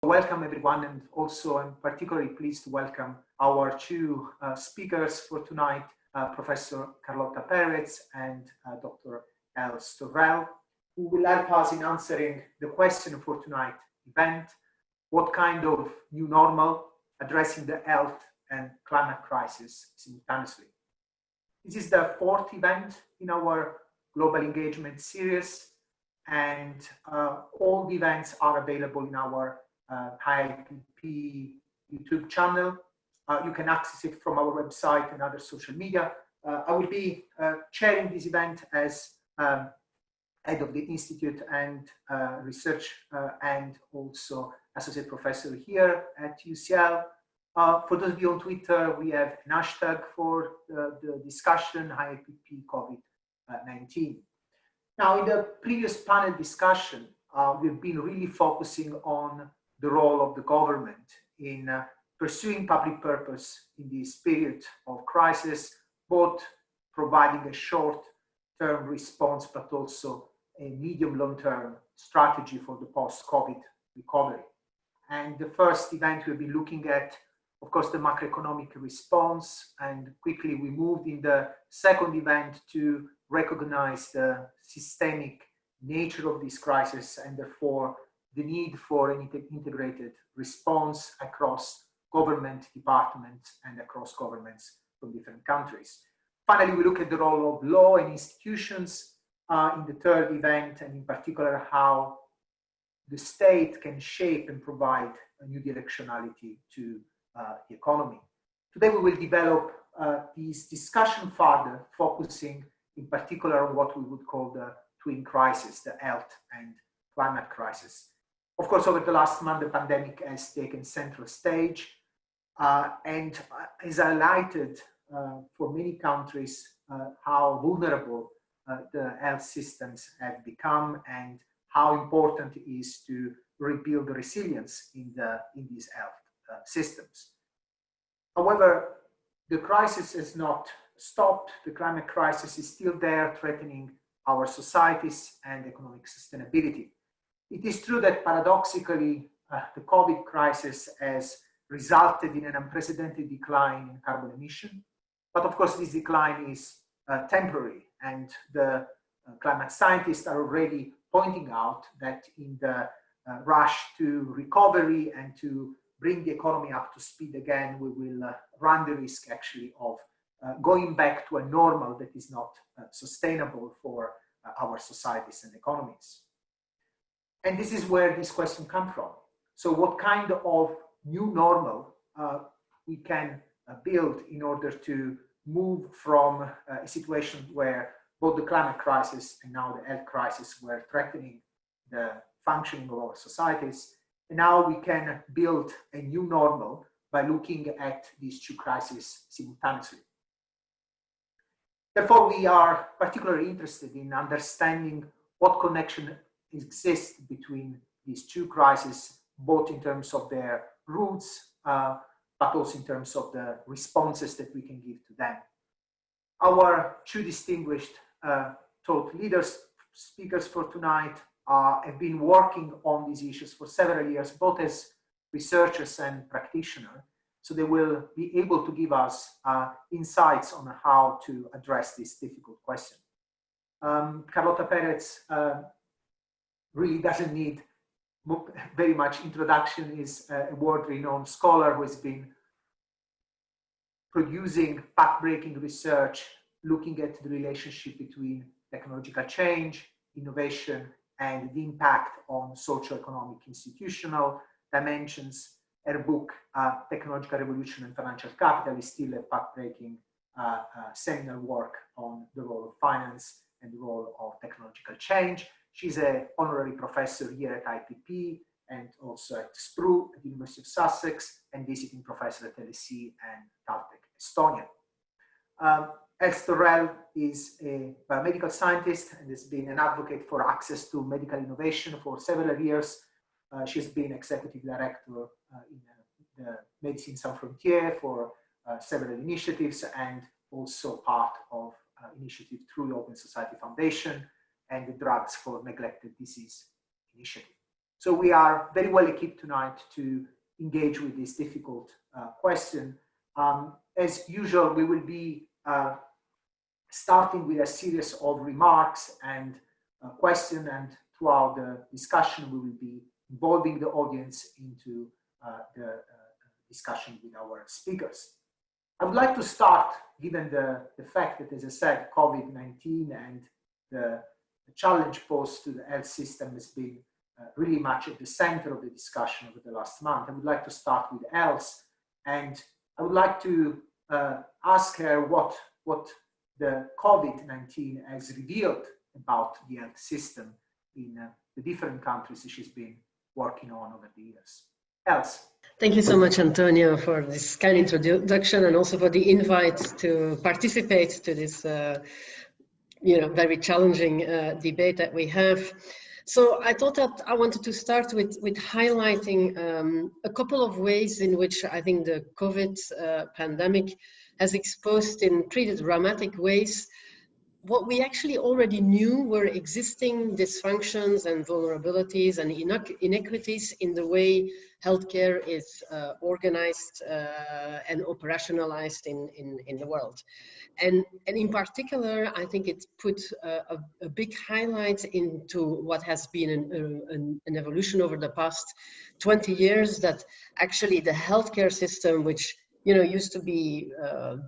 Welcome everyone, and also I'm particularly pleased to welcome our two speakers for tonight, Professor Carlotta Perez and Dr. El Storrel, who will help us in answering the question for tonight's event: what kind of new normal addressing the health and climate crisis simultaneously? This is the fourth event in our global engagement series, and all the events are available in our IPP YouTube channel. You can access it from our website and other social media. I will be chairing this event as head of the Institute and research and also associate professor here at UCL. For those of you on Twitter, we have an hashtag for the discussion, IPP COVID-19. Now, in the previous panel discussion, we've been really focusing on the role of the government in pursuing public purpose in this period of crisis, both providing a short-term response, but also a medium-long-term strategy for the post-COVID recovery. And the first event we'll be looking at, of course, the macroeconomic response, and quickly we moved in the second event to recognize the systemic nature of this crisis and therefore the need for an integrated response across government departments and across governments from different countries. Finally, we look at the role of law and institutions in the third event, and in particular how the state can shape and provide a new directionality to the economy. Today we will develop this discussion further, focusing in particular on what we would call the twin crisis, the health and climate crisis. Of course, over the last month, the pandemic has taken central stage and has highlighted for many countries how vulnerable the health systems have become and how important it is to rebuild the resilience in these health systems. However, the crisis has not stopped. The climate crisis is still there, threatening our societies and economic sustainability. It is true that paradoxically, the COVID crisis has resulted in an unprecedented decline in carbon emission. But of course, this decline is temporary, and the climate scientists are already pointing out that in the rush to recovery and to bring the economy up to speed again, we will run the risk actually of going back to a normal that is not sustainable for our societies and economies. And this is where this question comes from. So what kind of new normal we can build in order to move from a situation where both the climate crisis and now the health crisis were threatening the functioning of our societies. And now we can build a new normal by looking at these two crises simultaneously. Therefore, we are particularly interested in understanding what connection exists between these two crises, both in terms of their roots, but also in terms of the responses that we can give to them. Our two distinguished thought leaders, speakers for tonight, have been working on these issues for several years, both as researchers and practitioners. So they will be able to give us insights on how to address this difficult question. Carlotta Perez really doesn't need very much introduction. Is a world-renowned scholar who has been producing path-breaking research, looking at the relationship between technological change, innovation, and the impact on socio-economic institutional dimensions. Her book, Technological Revolution and Financial Capital, is still a path-breaking seminal work on the role of finance and the role of technological change. She's an honorary professor here at IPP and also at SPRU at the University of Sussex, and visiting professor at LSE and Caltech, Estonia. El Storrel is a biomedical scientist and has been an advocate for access to medical innovation for several years. She's been executive director in the Medicine Sans Frontières for several initiatives, and also part of initiative through the Open Society Foundation and the Drugs for Neglected Disease initiative. So we are very well equipped tonight to engage with this difficult question. As usual, we will be starting with a series of remarks and questions, and throughout the discussion, we will be involving the audience into the discussion with our speakers. I would like to start, given the fact that, as I said, COVID-19 and the challenge posed to the health system has been really much at the center of the discussion over the last month. I would like to start with Els, and I would like to ask her what the COVID-19 has revealed about the health system in the different countries that she's been working on over the years. Els. Thank you so much, Antonio, for this kind introduction and also for the invite to participate to this very challenging debate that we have. So I thought that I wanted to start with highlighting a couple of ways in which I think the COVID pandemic has exposed in pretty dramatic ways what we actually already knew were existing dysfunctions and vulnerabilities and inequities in the way healthcare is organized and operationalized in the world. And in particular, I think it put a big highlight into what has been an evolution over the past 20 years, that actually the healthcare system, which used to be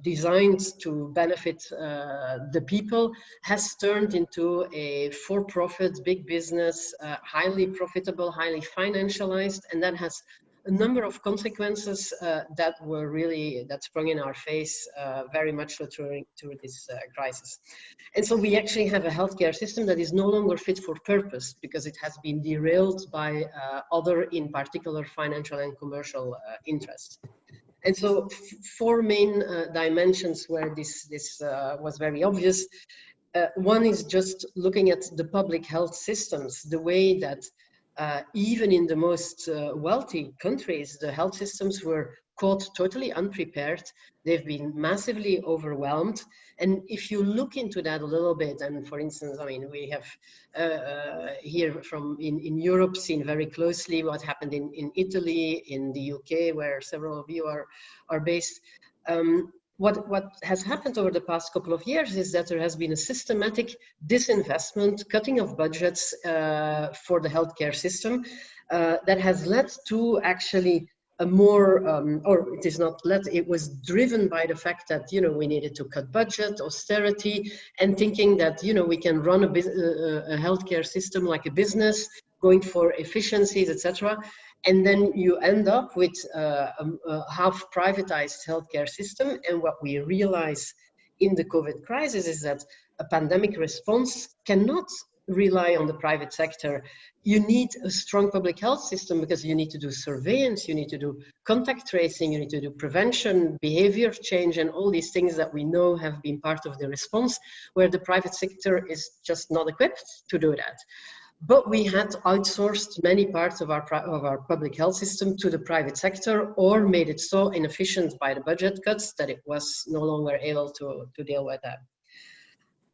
designed to benefit the people, has turned into a for-profit big business, highly profitable, highly financialized, and that has a number of consequences that sprung in our face very much so through this crisis. And so we actually have a healthcare system that is no longer fit for purpose because it has been derailed by other, in particular, financial and commercial interests. And so four main dimensions where this was very obvious. One is just looking at the public health systems, the way that even in the most wealthy countries, the health systems were caught totally unprepared. They've been massively overwhelmed. And if you look into that a little bit, and for instance, I mean, we have here in Europe seen very closely what happened in Italy, in the UK, where several of you are based. What has happened over the past couple of years is that there has been a systematic disinvestment, cutting of budgets for the healthcare system that has led to actually a more, or it is not led, it was driven by the fact that, we needed to cut budget, austerity, and thinking that, we can run a healthcare system like a business, going for efficiencies, etc. And then you end up with a half privatized healthcare system. And what we realize in the COVID crisis is that a pandemic response cannot rely on the private sector. You need a strong public health system because you need to do surveillance, you need to do contact tracing, you need to do prevention, behavior change, and all these things that we know have been part of the response, where the private sector is just not equipped to do that. But we had outsourced many parts of our public health system to the private sector, or made it so inefficient by the budget cuts that it was no longer able to deal with that.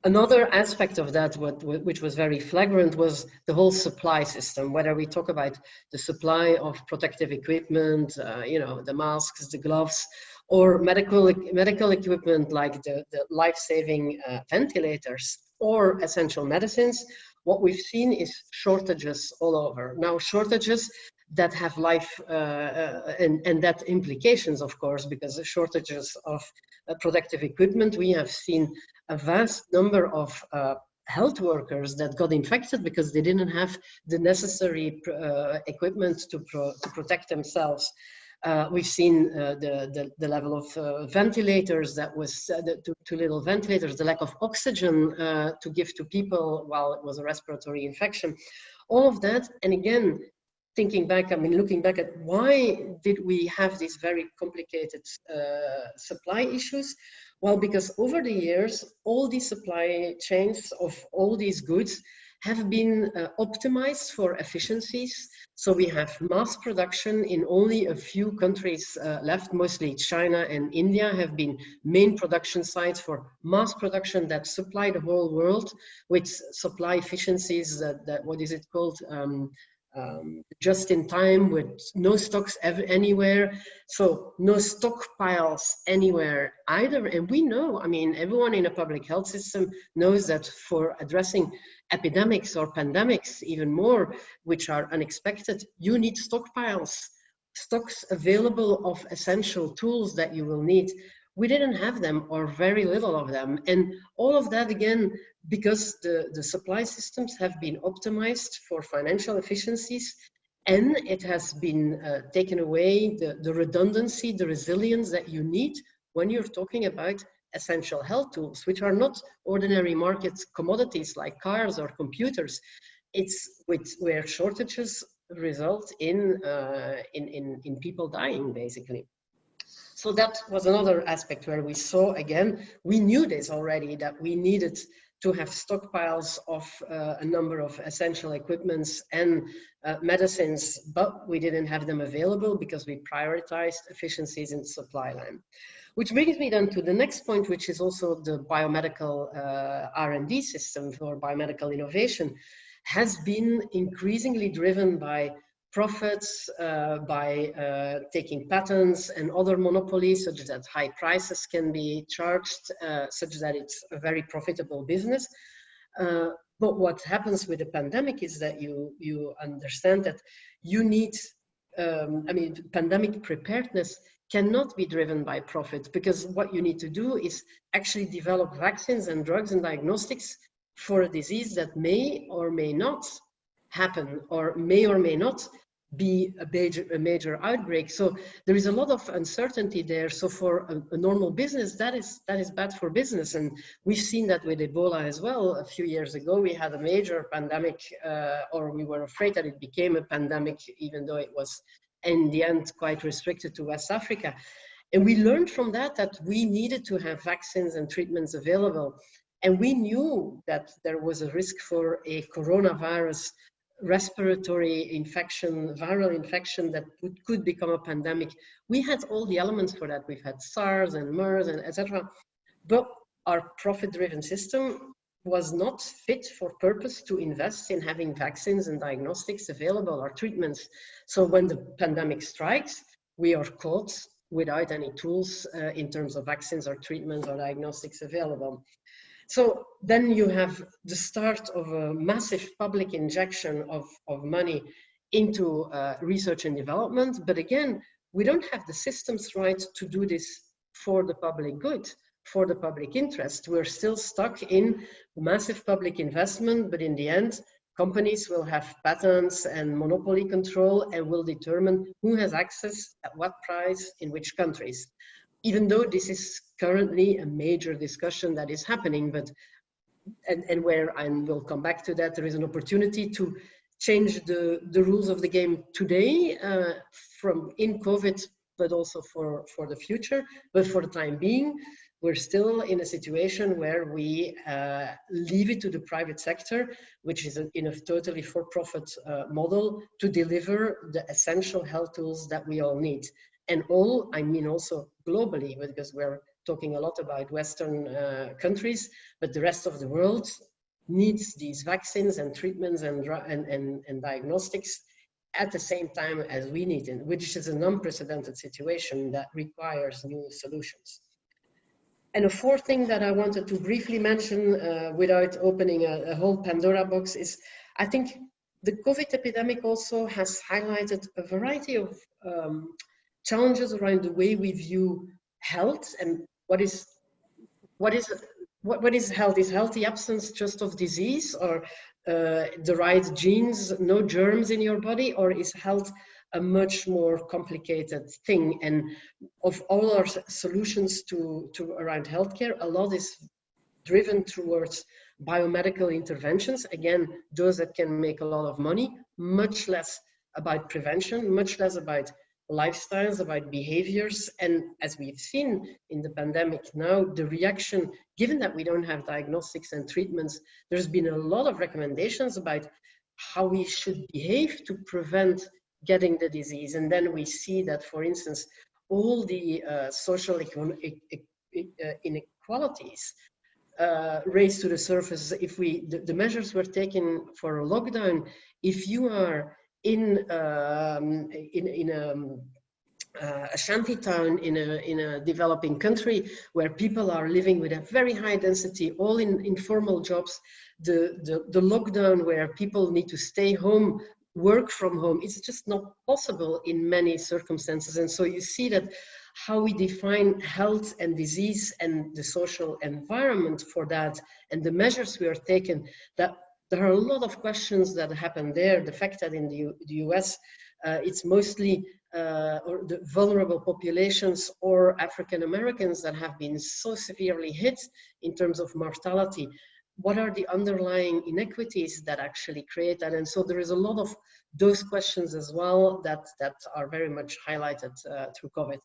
Another aspect of that, which was very flagrant, was the whole supply system. Whether we talk about the supply of protective equipment, the masks, the gloves, or medical equipment like the life-saving ventilators or essential medicines, what we've seen is shortages all over. Now, shortages that have life and that implications, of course, because the shortages of protective equipment, we have seen a vast number of health workers that got infected because they didn't have the necessary equipment to protect themselves. We've seen the level of ventilators that was too little ventilators, the lack of oxygen to give to people while it was a respiratory infection, all of that. And again, thinking back, looking back at why did we have these very complicated supply issues? Well, because over the years, all these supply chains of all these goods have been optimized for efficiencies. So we have mass production in only a few countries left, mostly China and India have been main production sites for mass production that supply the whole world with supply efficiencies that what is it called? just in time with no stocks anywhere. So no stockpiles anywhere either. And we know, I mean, everyone in a public health system knows that for addressing epidemics or pandemics, even more, which are unexpected, you need stockpiles, stocks available of essential tools that you will need. We didn't have them, or very little of them. And all of that, again, because the supply systems have been optimized for financial efficiencies, and it has been taken away the redundancy, the resilience that you need when you're talking about essential health tools, which are not ordinary market commodities like cars or computers. It's where shortages result in people dying, basically. So that was another aspect where we saw, again, we knew this already, that we needed to have stockpiles of a number of essential equipments and medicines, but we didn't have them available because we prioritized efficiencies in the supply line. Which brings me then to the next point, which is also the biomedical R&D system for biomedical innovation has been increasingly driven by profits, by taking patents and other monopolies, such that high prices can be charged, such that it's a very profitable business. But what happens with the pandemic is that you understand that you need, I mean, pandemic preparedness cannot be driven by profit, because what you need to do is actually develop vaccines and drugs and diagnostics for a disease that may or may not happen, or may not be a major outbreak. So there is a lot of uncertainty there. So for a normal business, that is bad for business. And we've seen that with Ebola as well. A few years ago, we had a major pandemic, or we were afraid that it became a pandemic, even though it was in the end quite restricted to West Africa. And we learned from that we needed to have vaccines and treatments available. And we knew that there was a risk for a coronavirus respiratory infection, viral infection that could become a pandemic. We had all the elements for that. We've had SARS and MERS and etc. But our profit-driven system was not fit for purpose to invest in having vaccines and diagnostics available, or treatments. So when the pandemic strikes, we are caught without any tools in terms of vaccines or treatments or diagnostics available. So then you have the start of a massive public injection of money into research and development. But again, we don't have the systems right to do this for the public good, for the public interest. We're still stuck in massive public investment, but in the end, companies will have patents and monopoly control and will determine who has access at what price in which countries. Even though this is currently a major discussion that is happening, but and we'll come back to that, there is an opportunity to change the rules of the game today from in COVID, but also for the future. But for the time being, we're still in a situation where we leave it to the private sector, which is in a totally for-profit model, to deliver the essential health tools that we all need. And all, I mean also globally, because we're talking a lot about Western countries, but the rest of the world needs these vaccines and treatments and diagnostics at the same time as we need it, which is an unprecedented situation that requires new solutions. And a fourth thing that I wanted to briefly mention without opening a whole Pandora box is, I think the COVID epidemic also has highlighted a variety of challenges around the way we view health. And what is health? Is health the absence just of disease, or the right genes, no germs in your body, or is health a much more complicated thing? And of all our solutions to around healthcare, a lot is driven towards biomedical interventions. Again, those that can make a lot of money, much less about prevention, much less about lifestyles, about behaviors. And as we've seen in the pandemic now, the reaction, given that we don't have diagnostics and treatments, there's been a lot of recommendations about how we should behave to prevent getting the disease. And then we see that, for instance, all the social inequalities raised to the surface. If the measures were taken for a lockdown, if you are in a shanty town in a developing country where people are living with a very high density, all in informal jobs, the lockdown where people need to stay home, work from home, it's just not possible in many circumstances. And so you see that how we define health and disease and the social environment for that and the measures we are taking, that there are a lot of questions that happen there. The fact that in the US, it's mostly or the vulnerable populations or African Americans that have been so severely hit in terms of mortality. What are the underlying inequities that actually create that? And so there is a lot of those questions as well that are very much highlighted through COVID.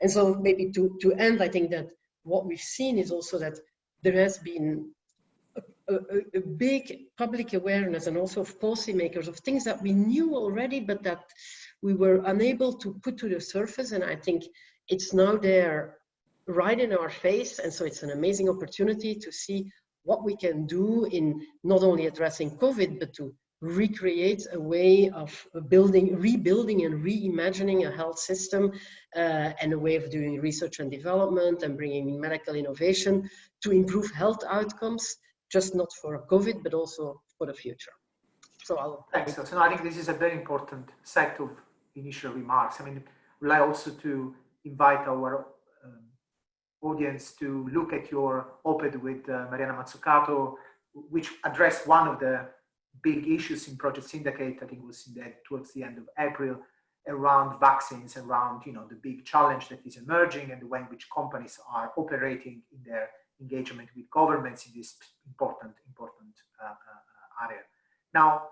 And so maybe to end, I think that what we've seen is also that there has been a big public awareness and also of policymakers of things that we knew already, but that we were unable to put to the surface. And I think it's now there right in our face. And so it's an amazing opportunity to see what we can do in not only addressing COVID, but to recreate a way of rebuilding and reimagining a health system and a way of doing research and development and bringing in medical innovation to improve health outcomes, just not for COVID, but also for the future. So Thanks. So I think this is a very important set of initial remarks. I mean, we'd like also to invite our audience to look at your op-ed with Mariana Mazzucato, which addressed one of the big issues in Project Syndicate. I think it was towards the end of April, around vaccines, around the big challenge that is emerging and the way in which companies are operating in their engagement with governments in this important area. Now,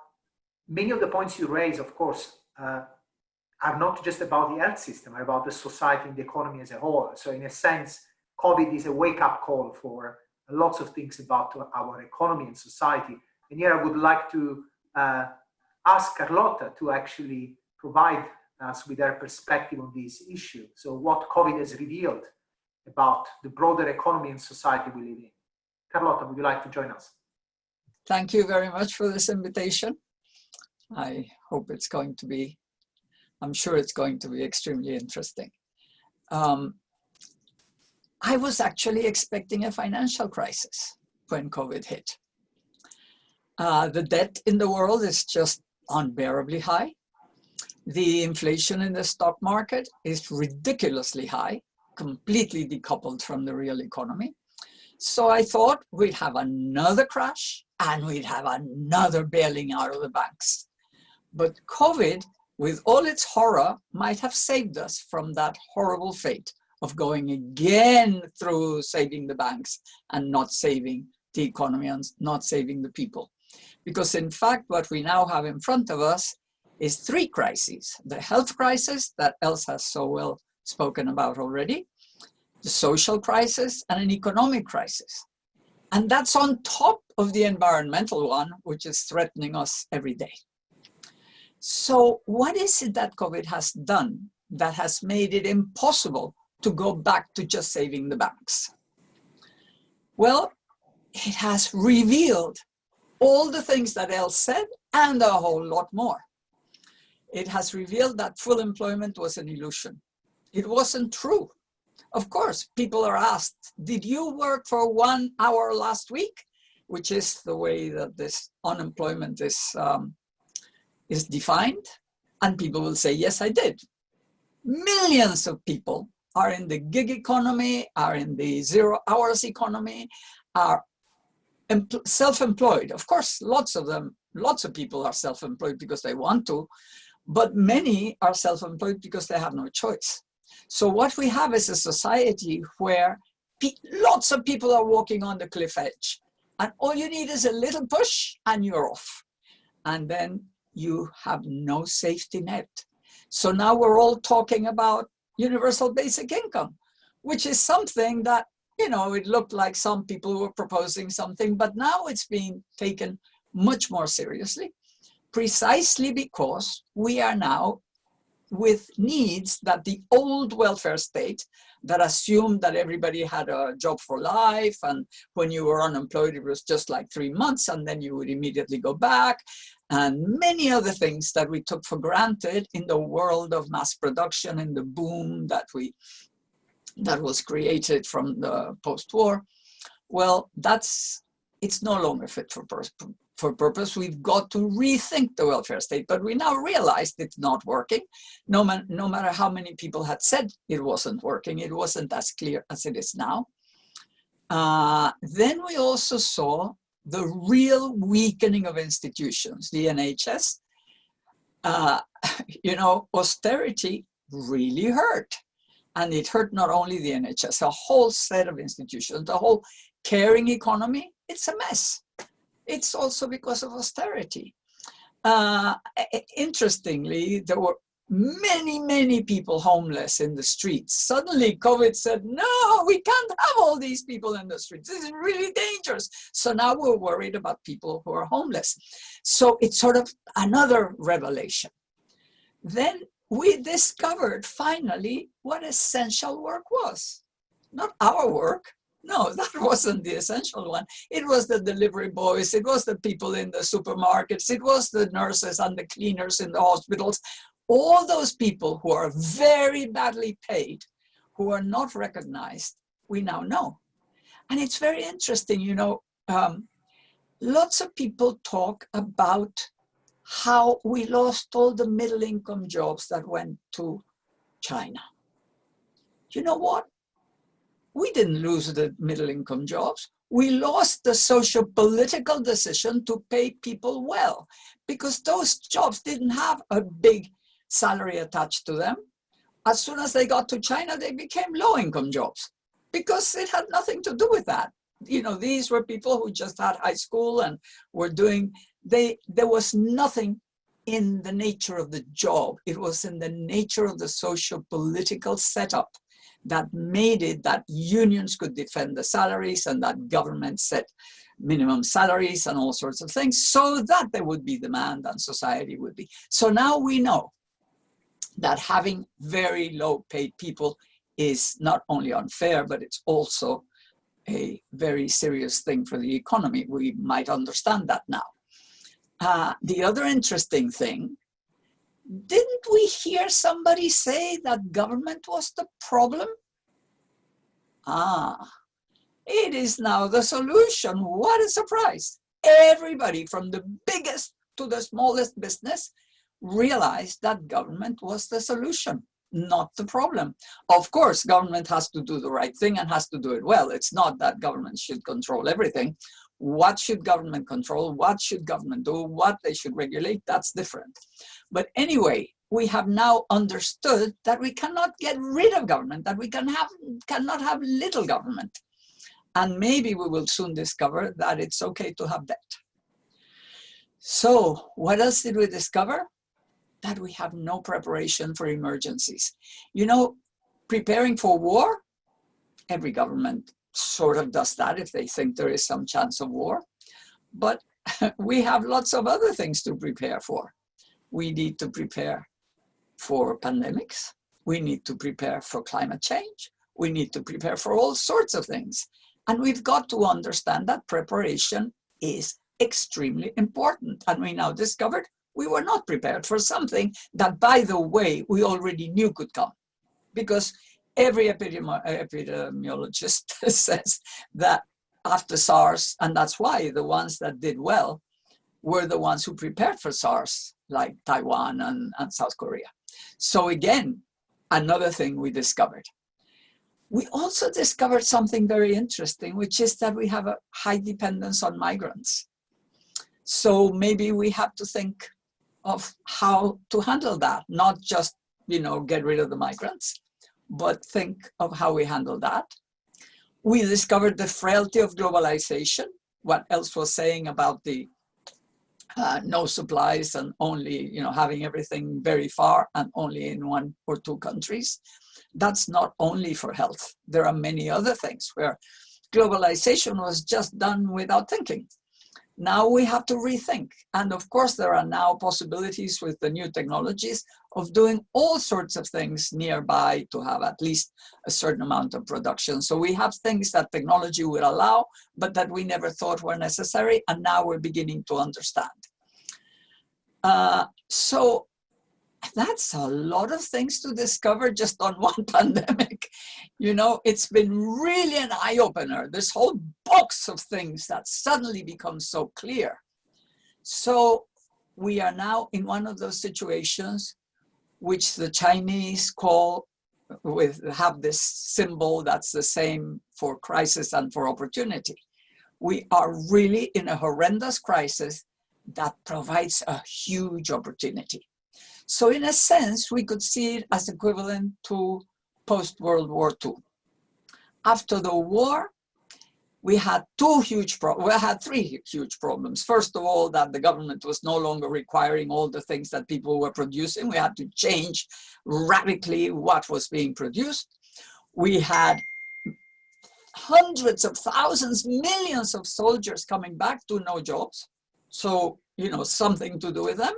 many of the points you raise, of course, are not just about the health system, are about the society and the economy as a whole. So in a sense, COVID is a wake-up call for lots of things about our economy and society. And here I would like to ask Carlotta to actually provide us with her perspective on this issue. So what COVID has revealed about the broader economy and society we live in. Carlotta, would you like to join us? Thank you very much for this invitation. I hope it's going to be, I'm sure it's going to be extremely interesting. I was actually expecting a financial crisis when COVID hit. The debt in the world is just unbearably high. The inflation in the stock market is ridiculously high, completely decoupled from the real economy. So I thought we'd have another crash and we'd have another bailing out of the banks. But COVID, with all its horror, might have saved us from that horrible fate of going again through saving the banks and not saving the economy and not saving the people. Because in fact, what we now have in front of us is three crises: the health crisis that Els has so well spoken about already, the social crisis, and an economic crisis. And that's on top of the environmental one, which is threatening us every day. So what is it that COVID has done that has made it impossible to go back to just saving the banks? Well, it has revealed all the things that Els said and a whole lot more. It has revealed that full employment was an illusion. It wasn't true. Of course, people are asked, did you work for 1 hour last week? Which is the way that this unemployment is defined. And people will say, yes, I did. Millions of people are in the gig economy, are in the 0 hours economy, are self-employed. Of course, lots of people are self-employed because they want to, but many are self-employed because they have no choice. So what we have is a society where lots of people are walking on the cliff edge, and all you need is a little push and you're off. And then you have no safety net. So now we're all talking about universal basic income, which is something that, it looked like some people were proposing something, but now it's being taken much more seriously, precisely because we are now with needs that the old welfare state, that assumed that everybody had a job for life, and when you were unemployed, it was just like 3 months, and then you would immediately go back, and many other things that we took for granted in the world of mass production, in the boom that was created from the post-war. Well, it's no longer fit for purpose. We've got to rethink the welfare state, but we now realized it's not working. No matter how many people had said it wasn't working, it wasn't as clear as it is now. Then we also saw the real weakening of institutions, the NHS. Austerity really hurt. And it hurt not only the NHS, a whole set of institutions, the whole caring economy, it's a mess. It's also because of austerity. Interestingly, there were many people homeless in the streets. Suddenly COVID said, no, we can't have all these people in the streets. This is really dangerous. So now we're worried about people who are homeless. So it's sort of another revelation. Then we discovered finally what essential work was. Not our work. No, that wasn't the essential one. It was the delivery boys. It was the people in the supermarkets. It was the nurses and the cleaners in the hospitals. All those people who are very badly paid, who are not recognized, we now know. And it's very interesting, lots of people talk about how we lost all the middle income jobs that went to China. You know what? We didn't lose the middle income jobs. We lost the socio-political decision to pay people well, because those jobs didn't have a big salary attached to them. As soon as they got to China, they became low-income jobs because it had nothing to do with that. These were people who just had high school and were doing, there was nothing in the nature of the job. It was in the nature of the socio-political setup that made it that unions could defend the salaries and that government set minimum salaries and all sorts of things so that there would be demand and society would be. So now we know that having very low paid people is not only unfair, but it's also a very serious thing for the economy. We might understand that now. The other interesting thing, didn't we hear somebody say that government was the problem? It is now the solution. What a surprise. Everybody from the biggest to the smallest business realized that government was the solution, not the problem. Of course, government has to do the right thing and has to do it well. It's not that government should control everything. What should government control? What should government do? What they should regulate? That's different. But anyway, we have now understood that we cannot get rid of government, that we cannot have little government. And maybe we will soon discover that it's okay to have debt. So what else did we discover? That we have no preparation for emergencies. Preparing for war, every government sort of does that if they think there is some chance of war. But we have lots of other things to prepare for. We need to prepare for pandemics. We need to prepare for climate change. We need to prepare for all sorts of things. And we've got to understand that preparation is extremely important. And we now discovered we were not prepared for something that, by the way, we already knew could come. Because every epidemiologist says that after SARS, and that's why the ones that did well were the ones who prepared for SARS, like Taiwan and South Korea. So again, another thing we discovered. We also discovered something very interesting, which is that we have a high dependence on migrants. So maybe we have to think of how to handle that, not just, get rid of the migrants, but think of how we handle that. We discovered the frailty of globalization. What else was saying about the no supplies and only, having everything very far and only in 1 or 2 countries. That's not only for health. There are many other things where globalization was just done without thinking. Now we have to rethink. And of course, there are now possibilities with the new technologies of doing all sorts of things nearby to have at least a certain amount of production. So we have things that technology will allow, but that we never thought were necessary. And now we're beginning to understand. So that's a lot of things to discover just on one pandemic. You know, it's been really an eye-opener, this whole box of things that suddenly becomes so clear. So we are now in one of those situations which the Chinese have this symbol that's the same for crisis and for opportunity. We are really in a horrendous crisis that provides a huge opportunity. So in a sense, we could see it as equivalent to post-World War II. After the war, we had three huge problems. First of all, that the government was no longer requiring all the things that people were producing. We had to change radically what was being produced. We had hundreds of thousands, millions of soldiers coming back to no jobs. So, you know, something to do with them.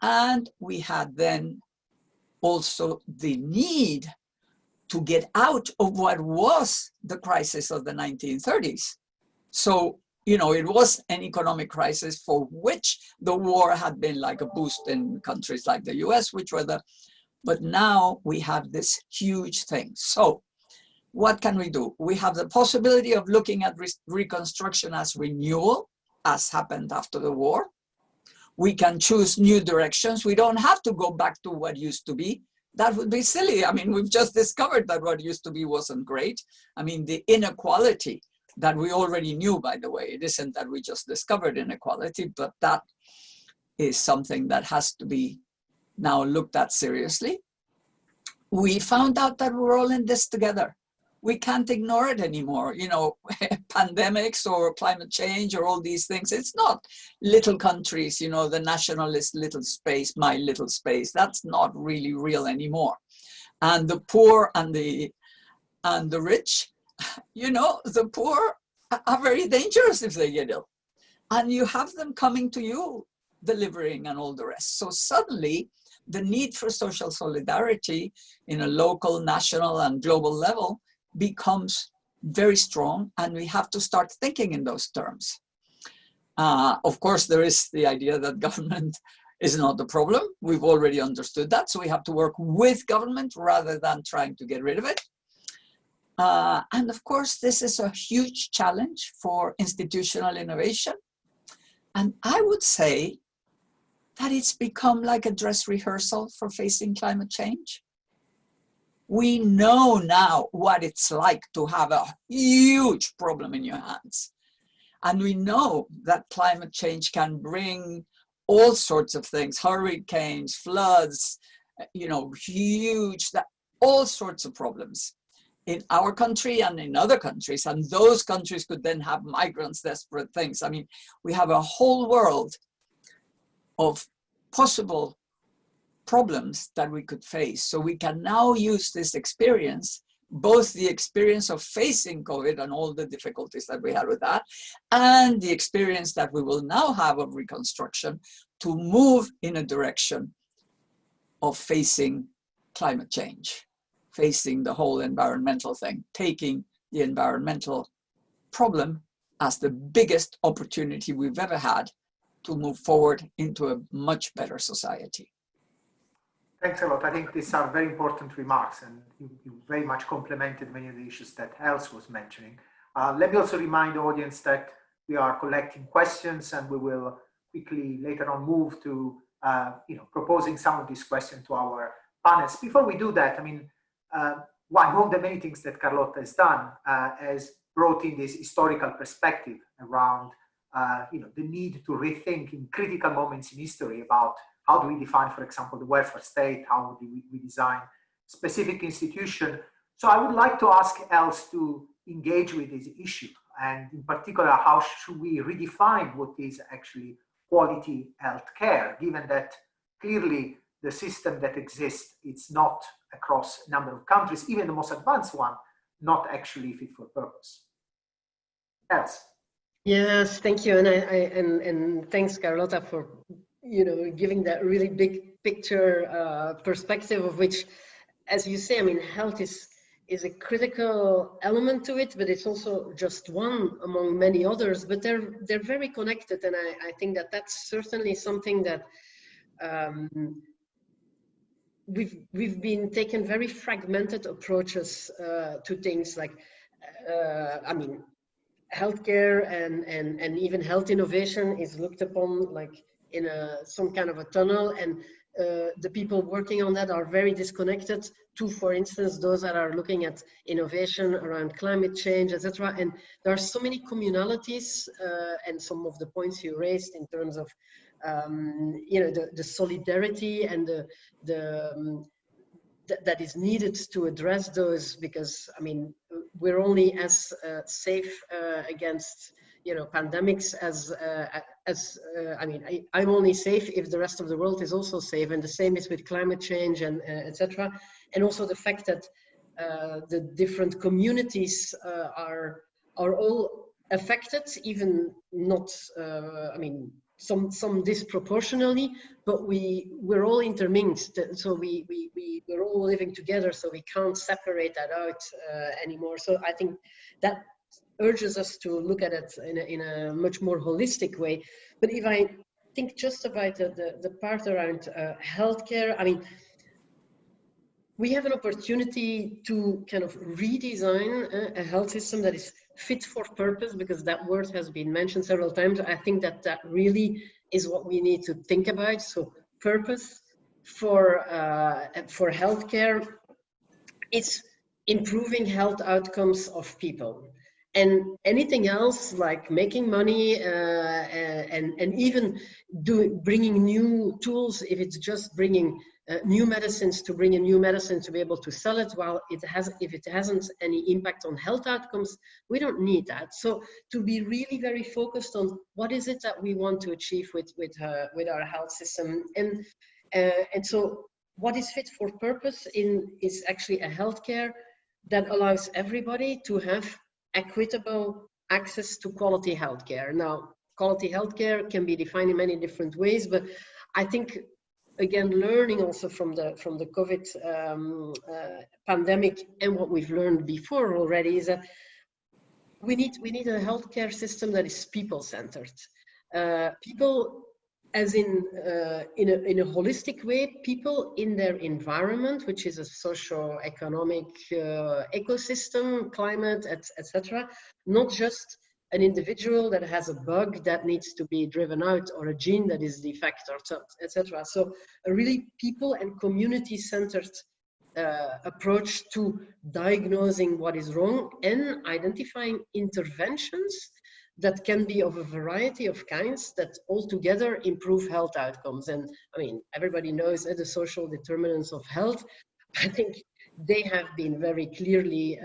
And we had then also the need to get out of what was the crisis of the 1930s. So, you know, it was an economic crisis for which the war had been like a boost in countries like the US, but now we have this huge thing. So what can we do? We have the possibility of looking at reconstruction as renewal, as happened after the war. We can choose new directions. We don't have to go back to what used to be. That would be silly. I mean, we've just discovered that what used to be wasn't great. I mean, the inequality that we already knew, by the way, it isn't that we just discovered inequality, but that is something that has to be now looked at seriously. We found out that we're all in this together. We can't ignore it anymore. You know, pandemics or climate change or all these things. It's not little countries, you know, the nationalist little space, my little space. That's not really real anymore. And the poor and the rich, you know, the poor are very dangerous if they get ill. And you have them coming to you, delivering and all the rest. So suddenly the need for social solidarity in a local, national and global level becomes very strong, and we have to start thinking in those terms. Of course, there is the idea that government is not the problem. We've already understood that, so we have to work with government rather than trying to get rid of it. And of course, this is a huge challenge for institutional innovation. And I would say that it's become like a dress rehearsal for facing climate change. We know now what it's like to have a huge problem in your hands. And we know that climate change can bring all sorts of things, hurricanes, floods, you know, all sorts of problems in our country and in other countries. And those countries could then have migrants, desperate things. I mean, we have a whole world of possible problems that we could face. So we can now use this experience, both the experience of facing COVID and all the difficulties that we had with that, and the experience that we will now have of reconstruction to move in a direction of facing climate change, facing the whole environmental thing, taking the environmental problem as the biggest opportunity we've ever had to move forward into a much better society. Thanks a lot. I think these are very important remarks, and you very much complemented many of the issues that Els was mentioning. Let me also remind the audience that we are collecting questions, and we will quickly later on move to proposing some of these questions to our panelists. Before we do that, I mean, one of the many things that Carlotta has done has brought in this historical perspective around the need to rethink in critical moments in history about how do we define, for example, the welfare state? How do we design specific institution? So I would like to ask Els to engage with this issue, and in particular, how should we redefine what is actually quality healthcare, given that clearly the system that exists, it's not across a number of countries, even the most advanced one, not actually fit for purpose. Els. Yes, thank you, and thanks, Carlotta, for giving that really big picture perspective of which, as you say, I mean, health is a critical element to it, but it's also just one among many others. But they're very connected, and I think that that's certainly something that we've been taking very fragmented approaches to things like, I mean, healthcare and even health innovation is looked upon like in some kind of a tunnel, and the people working on that are very disconnected to, for instance, those that are looking at innovation around climate change, etc. And there are so many communalities, and some of the points you raised in terms of the solidarity and that is needed to address those, because I mean we're only as safe against pandemics as I mean I'm only safe if the rest of the world is also safe, and the same is with climate change and etc. And also the fact that the different communities are all affected, even not I mean some disproportionately, but we're all intermixed, so we're all living together, so we can't separate that out anymore. So I think that urges us to look at it in a much more holistic way. But if I think just about the part around healthcare, I mean, we have an opportunity to kind of redesign a health system that is fit for purpose, because that word has been mentioned several times. I think that really is what we need to think about. So purpose for healthcare is improving health outcomes of people. And anything else like making money and even bringing new tools, if it's just bringing new medicines to bring a new medicine to be able to sell it, while if it hasn't any impact on health outcomes, we don't need that. So to be really very focused on what is it that we want to achieve with our health system, and so what is fit for purpose is actually a healthcare that allows everybody to have equitable access to quality healthcare. Now, quality healthcare can be defined in many different ways, but I think, again, learning also from the COVID pandemic and what we've learned before already is that we need a healthcare system that is people-centered. People, as in a holistic way, people in their environment, which is a socio-economic ecosystem, climate, etc. Not just an individual that has a bug that needs to be driven out, or a gene that is defect, or etc. So a really people and community-centered approach to diagnosing what is wrong and identifying interventions that can be of a variety of kinds that altogether improve health outcomes. And I mean, everybody knows the social determinants of health. I think they have been very clearly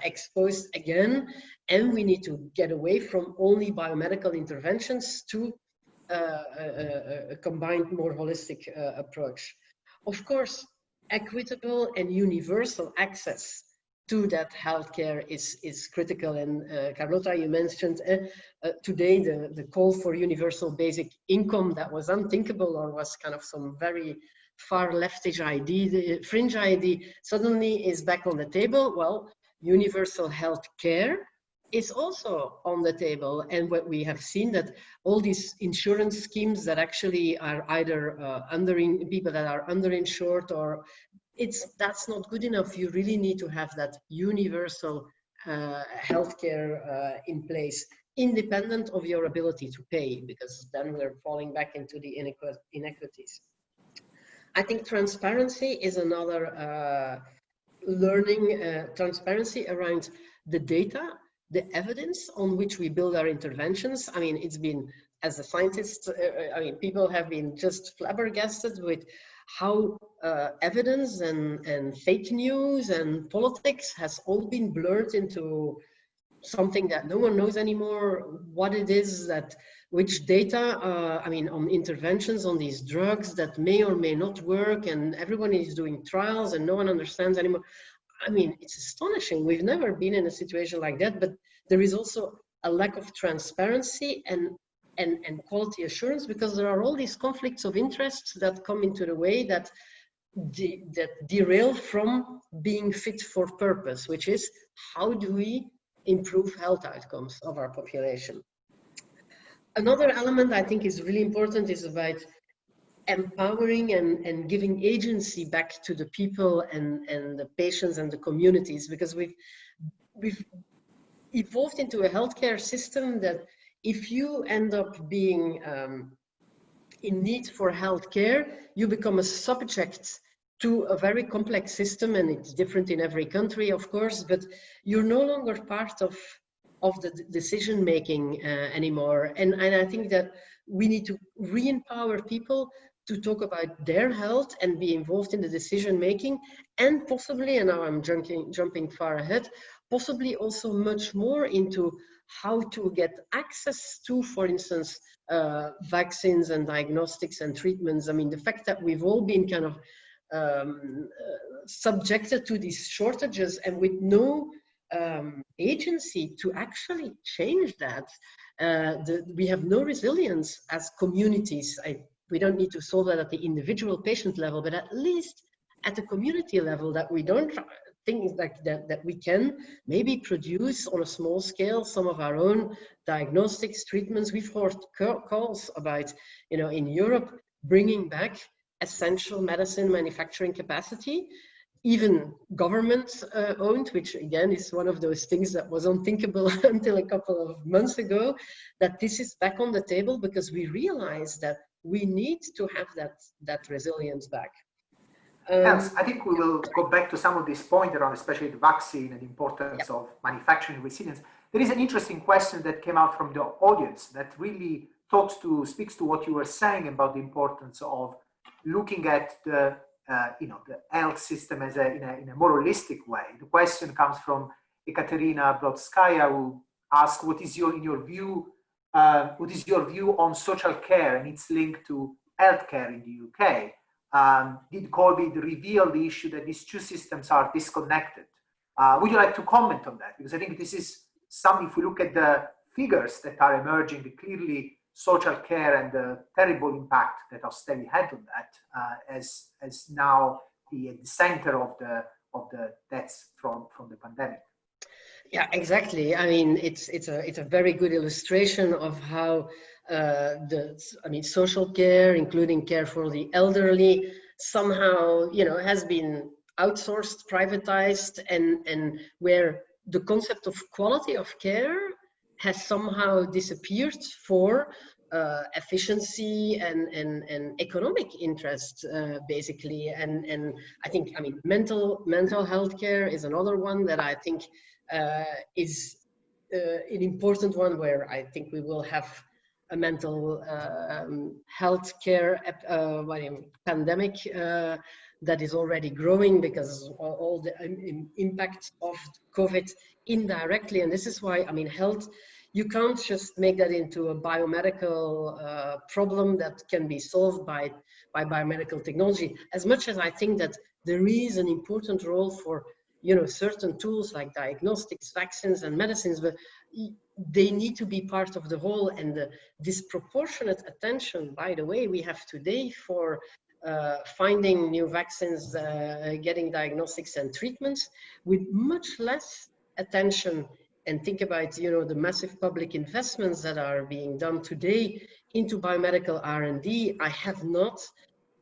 exposed again, and we need to get away from only biomedical interventions to a combined, more holistic approach. Of course, equitable and universal access to that healthcare is critical. And Carlotta, you mentioned today the call for universal basic income that was unthinkable, or was kind of some very far leftish idea, the fringe idea, suddenly is back on the table. Well, universal health care is also on the table, and what we have seen that all these insurance schemes that actually are either people that are underinsured, or that's not good enough. You really need to have that universal healthcare in place, independent of your ability to pay, because then we're falling back into the inequities. I think transparency is another learning, transparency around the data, the evidence on which we build our interventions. I mean, it's been, as a scientist, I mean, people have been just flabbergasted with how evidence and fake news and politics has all been blurred into something that no one knows anymore what it is, that which data, I mean, on interventions on these drugs that may or may not work, and everyone is doing trials and no one understands anymore. I mean, it's astonishing. We've never been in a situation like that, but there is also a lack of transparency and quality assurance, because there are all these conflicts of interests that come into the way that derail from being fit for purpose, which is how do we improve health outcomes of our population. Another element I think is really important is about empowering and giving agency back to the people and the patients and the communities, because we've evolved into a healthcare system that if you end up being in need for healthcare, you become a subject to a very complex system, and it's different in every country, of course, but you're no longer part of the decision making anymore. And I think that we need to re-empower people to talk about their health and be involved in the decision making, and possibly, and now I'm jumping far ahead, possibly also much more into how to get access to, for instance, vaccines and diagnostics and treatments. I mean, the fact that we've all been kind of subjected to these shortages and with no agency to actually change that. We have no resilience as communities. We don't need to solve that at the individual patient level, but at least at the community level, that we don't think like that we can maybe produce on a small scale some of our own diagnostics, treatments. We've heard calls about, in Europe, bringing back essential medicine manufacturing capacity, even government owned, which again is one of those things that was unthinkable until a couple of months ago, that this is back on the table because we realize that we need to have that resilience back. Yes, I think we will go back to some of this point around especially the vaccine and the importance of manufacturing resilience. There is an interesting question that came out from the audience that really speaks to what you were saying about the importance of looking at the the health system as in a more holistic way. The question comes from Ekaterina Brodskaya, who asks, what is your view on social care and its link to healthcare in the UK? Did COVID reveal the issue that these two systems are disconnected? Would you like to comment on that? Because I think this is something, if we look at the figures that are emerging, clearly social care and the terrible impact that austerity had on that as now the center of the deaths from the pandemic. Yeah, exactly. I mean, it's a very good illustration of how social care, including care for the elderly, somehow has been outsourced, privatized, and where the concept of quality of care has somehow disappeared for efficiency and economic interest, basically. And I think, mental health care is another one that I think is an important one, where I think we will have a mental health care pandemic that is already growing because all the impact of COVID indirectly. And this is why, health, you can't just make that into a biomedical problem that can be solved by biomedical technology. As much as I think that there is an important role for certain tools like diagnostics, vaccines, and medicines, but they need to be part of the whole. And the disproportionate attention, by the way, we have today for finding new vaccines, getting diagnostics and treatments, with much less attention. And think about the massive public investments that are being done today into biomedical R&D. I have not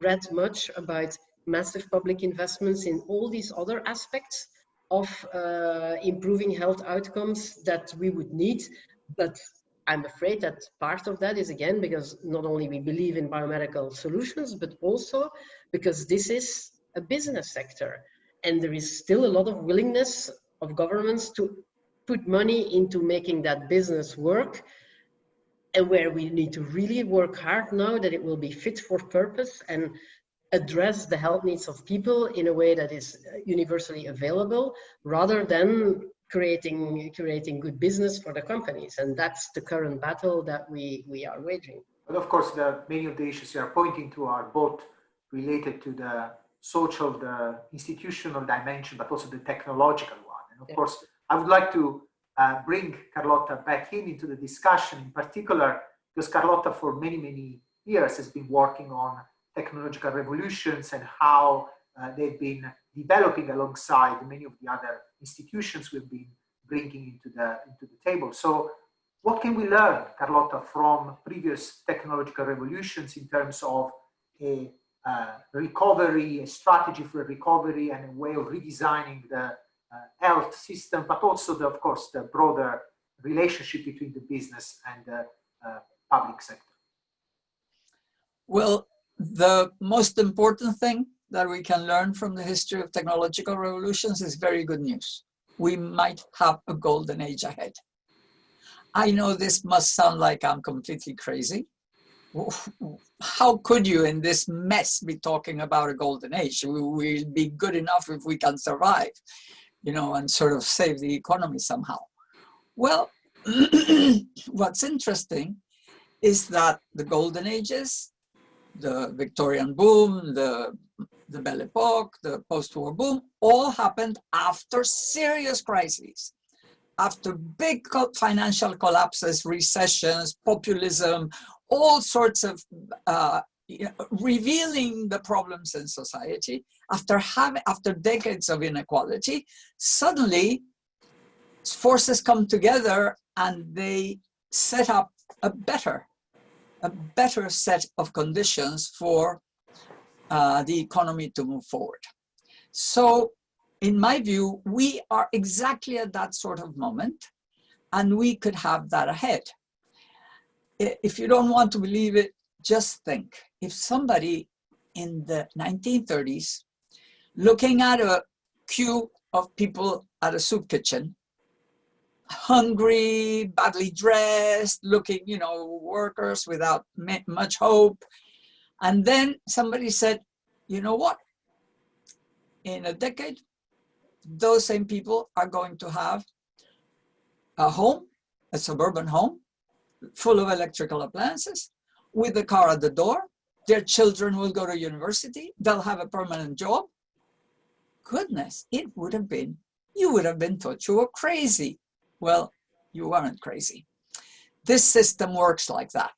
read much about massive public investments in all these other aspects of improving health outcomes that we would need. But I'm afraid that part of that is, again, because not only we believe in biomedical solutions, but also because this is a business sector. And there is still a lot of willingness of governments to put money into making that business work, and where we need to really work hard now that it will be fit for purpose and address the health needs of people in a way that is universally available, rather than creating good business for the companies. And that's the current battle that we are waging. But of course, many of the issues you are pointing to are both related to the social, the institutional dimension, but also the technological one. And of course, I would like to bring Carlotta back into the discussion, in particular, because Carlotta for many, many years has been working on technological revolutions and how they've been developing alongside many of the other institutions we've been bringing into the table. So what can we learn, Carlotta, from previous technological revolutions in terms of a recovery, a strategy for recovery, and a way of redesigning the health system, but also, of course, the broader relationship between the business and the public sector? Well, the most important thing that we can learn from the history of technological revolutions is very good news. We might have a golden age ahead. I know this must sound like I'm completely crazy. How could you in this mess be talking about a golden age? We'll be good enough if we can survive, you know, and sort of save the economy somehow. Well, what's interesting is that the golden ages, the Victorian boom, the Belle Epoque, the post-war boom, all happened after serious crises, after big financial collapses, recessions, populism, all sorts of revealing the problems in society. After decades of inequality, suddenly forces come together and they set up a better set of conditions for the economy to move forward. So in my view, we are exactly at that sort of moment, and we could have that ahead. If you don't want to believe it, just think. If somebody in the 1930s, looking at a queue of people at a soup kitchen, hungry, badly dressed, looking, you know, workers without much hope, and then somebody said, you know what? In a decade, those same people are going to have a home, a suburban home, full of electrical appliances, with a car at the door. Their children will go to university. They'll have a permanent job. Goodness, you would have been thought you were crazy. Well, you weren't crazy. This system works like that.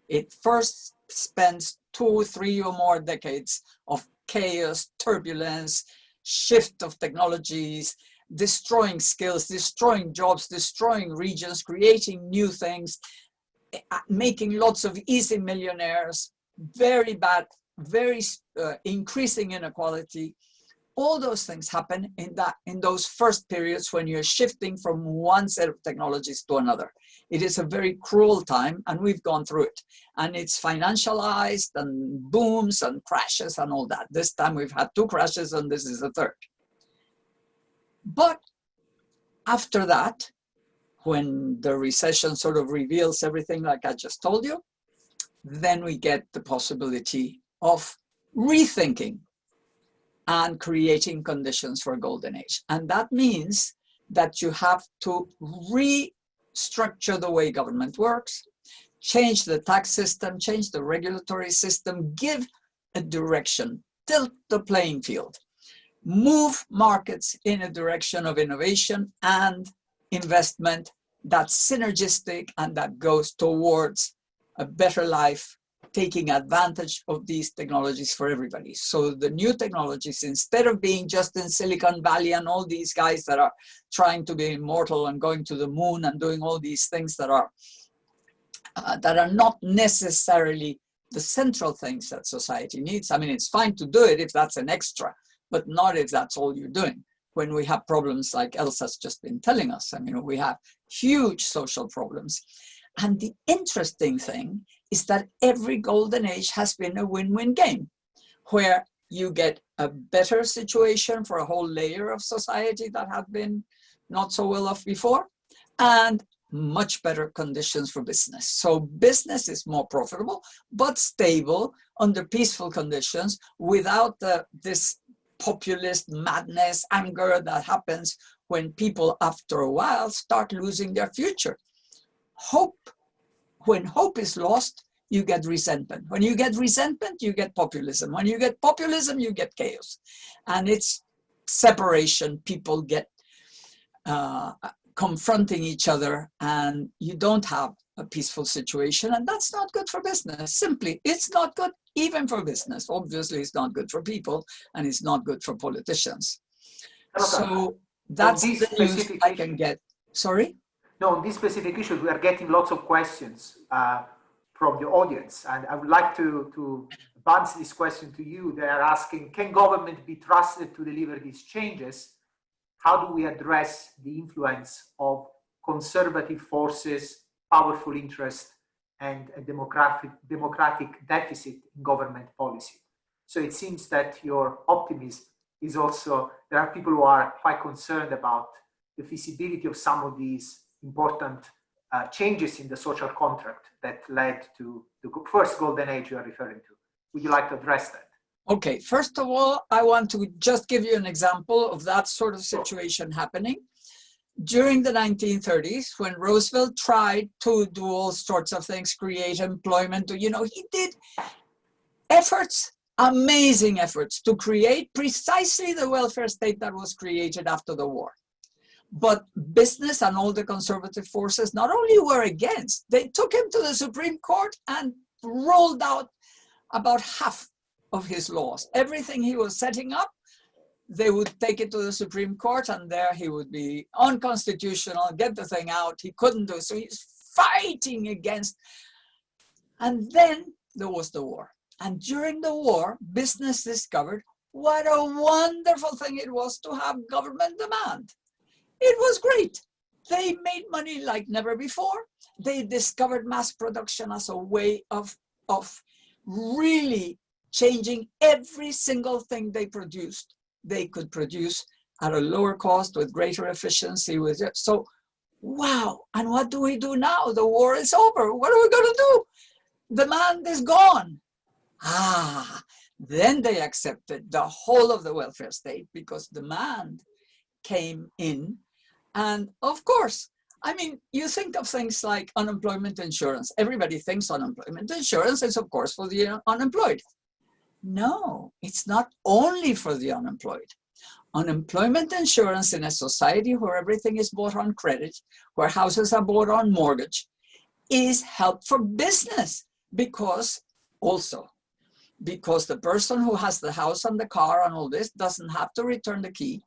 It first spends 2, 3 or more decades of chaos, turbulence, shift of technologies, destroying skills, destroying jobs, destroying regions, creating new things, making lots of easy millionaires, very bad, very increasing inequality. All those things happen in those first periods when you're shifting from one set of technologies to another. It is a very cruel time, and we've gone through it. And it's financialized and booms and crashes and all that. This time we've had 2 crashes, and this is the 3rd. But after that, when the recession sort of reveals everything like I just told you, then we get the possibility of rethinking and creating conditions for a golden age. And that means that you have to restructure the way government works, change the tax system, change the regulatory system, give a direction, tilt the playing field, move markets in a direction of innovation and investment that's synergistic and that goes towards a better life, taking advantage of these technologies for everybody. So the new technologies, instead of being just in Silicon Valley and all these guys that are trying to be immortal and going to the moon and doing all these things that are not necessarily the central things that society needs. I mean, it's fine to do it if that's an extra, but not if that's all you're doing. When we have problems like Elsa's just been telling us, I mean, we have huge social problems. And the interesting thing is that every golden age has been a win-win game, where you get a better situation for a whole layer of society that had been not so well off before, and much better conditions for business. So business is more profitable, but stable under peaceful conditions without this populist madness, anger that happens when people after a while start losing their future. Hope. When hope is lost, you get resentment. When you get resentment, you get populism. When you get populism, you get chaos. And it's separation. People get confronting each other, and you don't have a peaceful situation, and that's not good for business. Simply, it's not good even for business. Obviously, it's not good for people, and it's not good for politicians. So that's the news I can get. Sorry? No, on these specific issues, we are getting lots of questions from the audience, and I would like to bounce this question to you. They are asking, can government be trusted to deliver these changes? How do we address the influence of conservative forces, powerful interest, and a democratic deficit in government policy? So it seems that your optimism is also, there are people who are quite concerned about the feasibility of some of these important changes in the social contract that led to the first golden age you are referring to. Would you like to address that? Okay, first of all, I want to just give you an example of that sort of situation happening. During the 1930s, when Roosevelt tried to do all sorts of things, create employment, you know, he did efforts, amazing efforts to create precisely the welfare state that was created after the war. But business and all the conservative forces not only were against, they took him to the Supreme Court and rolled out about half of his laws. Everything he was setting up, they would take it to the Supreme Court, and there he would be unconstitutional, get the thing out. He couldn't do it. So he's fighting against. And then there was the war. And during the war, business discovered what a wonderful thing it was to have government demand. It was great. They made money like never before. They discovered mass production as a way of really changing every single thing they produced. They could produce at a lower cost with greater efficiency. So, wow. And what do we do now? The war is over. What are we going to do? Demand is gone. Then they accepted the whole of the welfare state because demand came in. And of course, I mean, you think of things like unemployment insurance. Everybody thinks unemployment insurance is, of course, for the unemployed. No, it's not only for the unemployed. Unemployment insurance in a society where everything is bought on credit, where houses are bought on mortgage, is help for business because the person who has the house and the car and all this doesn't have to return the key.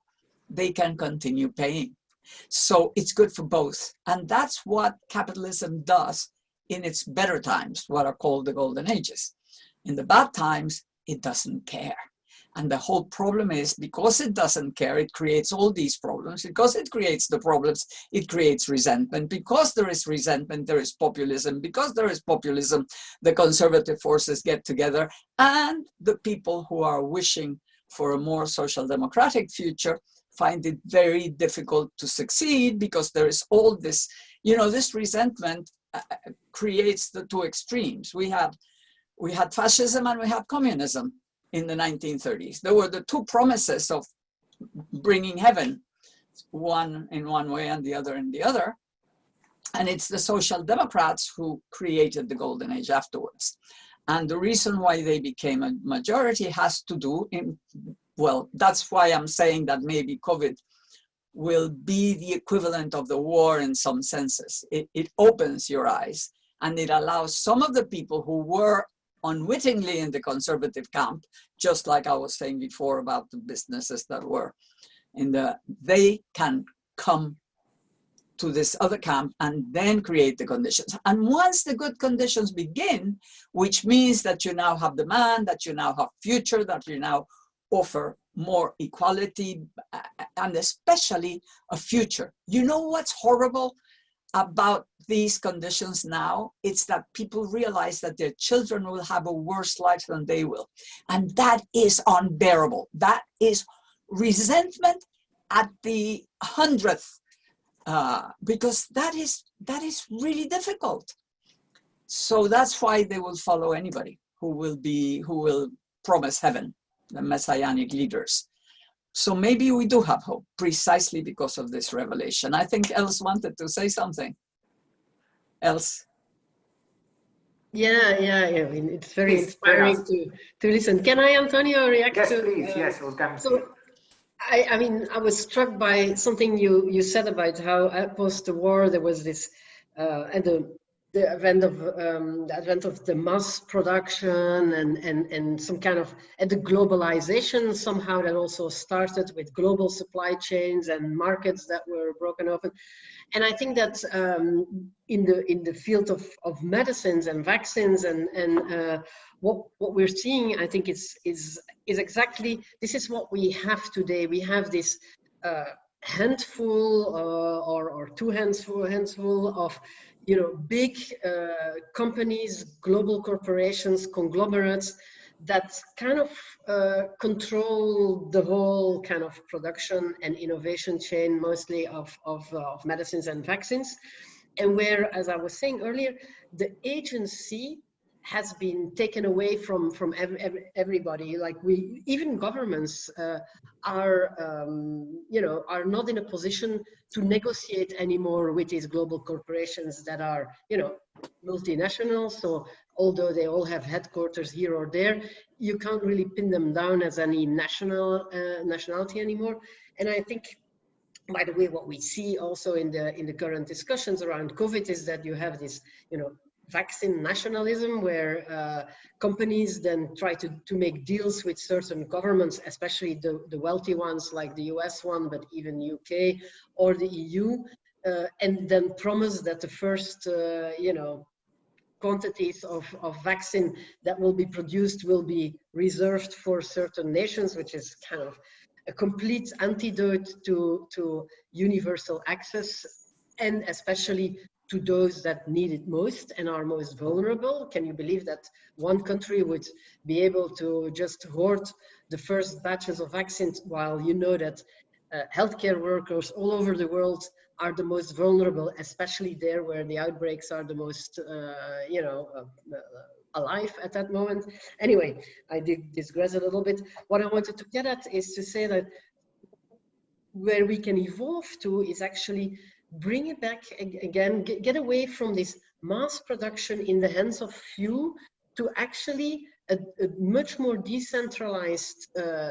They can continue paying. So it's good for both. And that's what capitalism does in its better times, what are called the golden ages. In the bad times, it doesn't care. And the whole problem is because it doesn't care, it creates all these problems. Because it creates the problems, it creates resentment. Because there is resentment, there is populism. Because there is populism, the conservative forces get together, and the people who are wishing for a more social democratic future find it very difficult to succeed because there is all this, you know, this resentment creates the two extremes. We had fascism and we had communism in the 1930s. There were the two promises of bringing heaven, one in one way and the other in the other. And it's the Social Democrats who created the golden age afterwards. And the reason why they became a majority has to do well, that's why I'm saying that maybe COVID will be the equivalent of the war in some senses. It opens your eyes and it allows some of the people who were unwittingly in the conservative camp, just like I was saying before about the businesses that were they can come to this other camp and then create the conditions. And once the good conditions begin, which means that you now have demand, that you now have future, that you now offer more equality, and especially a future. You know what's horrible about these conditions now? It's that people realize that their children will have a worse life than they will. And that is unbearable. That is resentment at the 100th, because that is really difficult. So that's why they will follow anybody who will promise heaven, the messianic leaders. So maybe we do have hope precisely because of this revelation. I think Els wanted to say something. Els? Yeah. I mean, it's very inspiring to listen. Can I, Antonio, react yes, to? Please. Yes, I was going to. So I mean, I was struck by something you said about how post the war there was this and the advent of the mass production and some kind of and the globalization somehow that also started with global supply chains and markets that were broken open. And I think that in the field of medicines and vaccines and what we're seeing, I think is exactly this is what we have today. We have this handful or two handful of big companies, global corporations, conglomerates that kind of control the whole kind of production and innovation chain, mostly of medicines and vaccines. And where, as I was saying earlier, the agency has been taken away from everybody. Like even governments are not in a position to negotiate anymore with these global corporations that are multinational. So although they all have headquarters here or there, you can't really pin them down as any nationality anymore. And I think, by the way, what we see also in the current discussions around COVID is that you have this, vaccine nationalism, where companies then try to make deals with certain governments, especially the wealthy ones like the US one, but even UK or the EU, and then promise that the first, quantities of vaccine that will be produced will be reserved for certain nations, which is kind of a complete antidote to universal access, and especially to those that need it most and are most vulnerable. Can you believe that one country would be able to just hoard the first batches of vaccines, while you know that healthcare workers all over the world are the most vulnerable, especially there where the outbreaks are the most, alive at that moment. Anyway, I did digress a little bit. What I wanted to get at is to say that where we can evolve to is actually bring it back again, get away from this mass production in the hands of few to actually a much more decentralized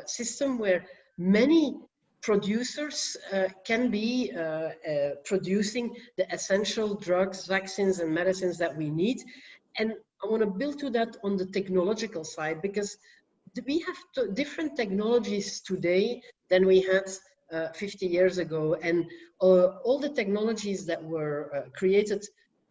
system where many producers can be producing the essential drugs, vaccines, and medicines that we need. And I want to build to that on the technological side, because we have different technologies today than we had 50 years ago. And all the technologies that were created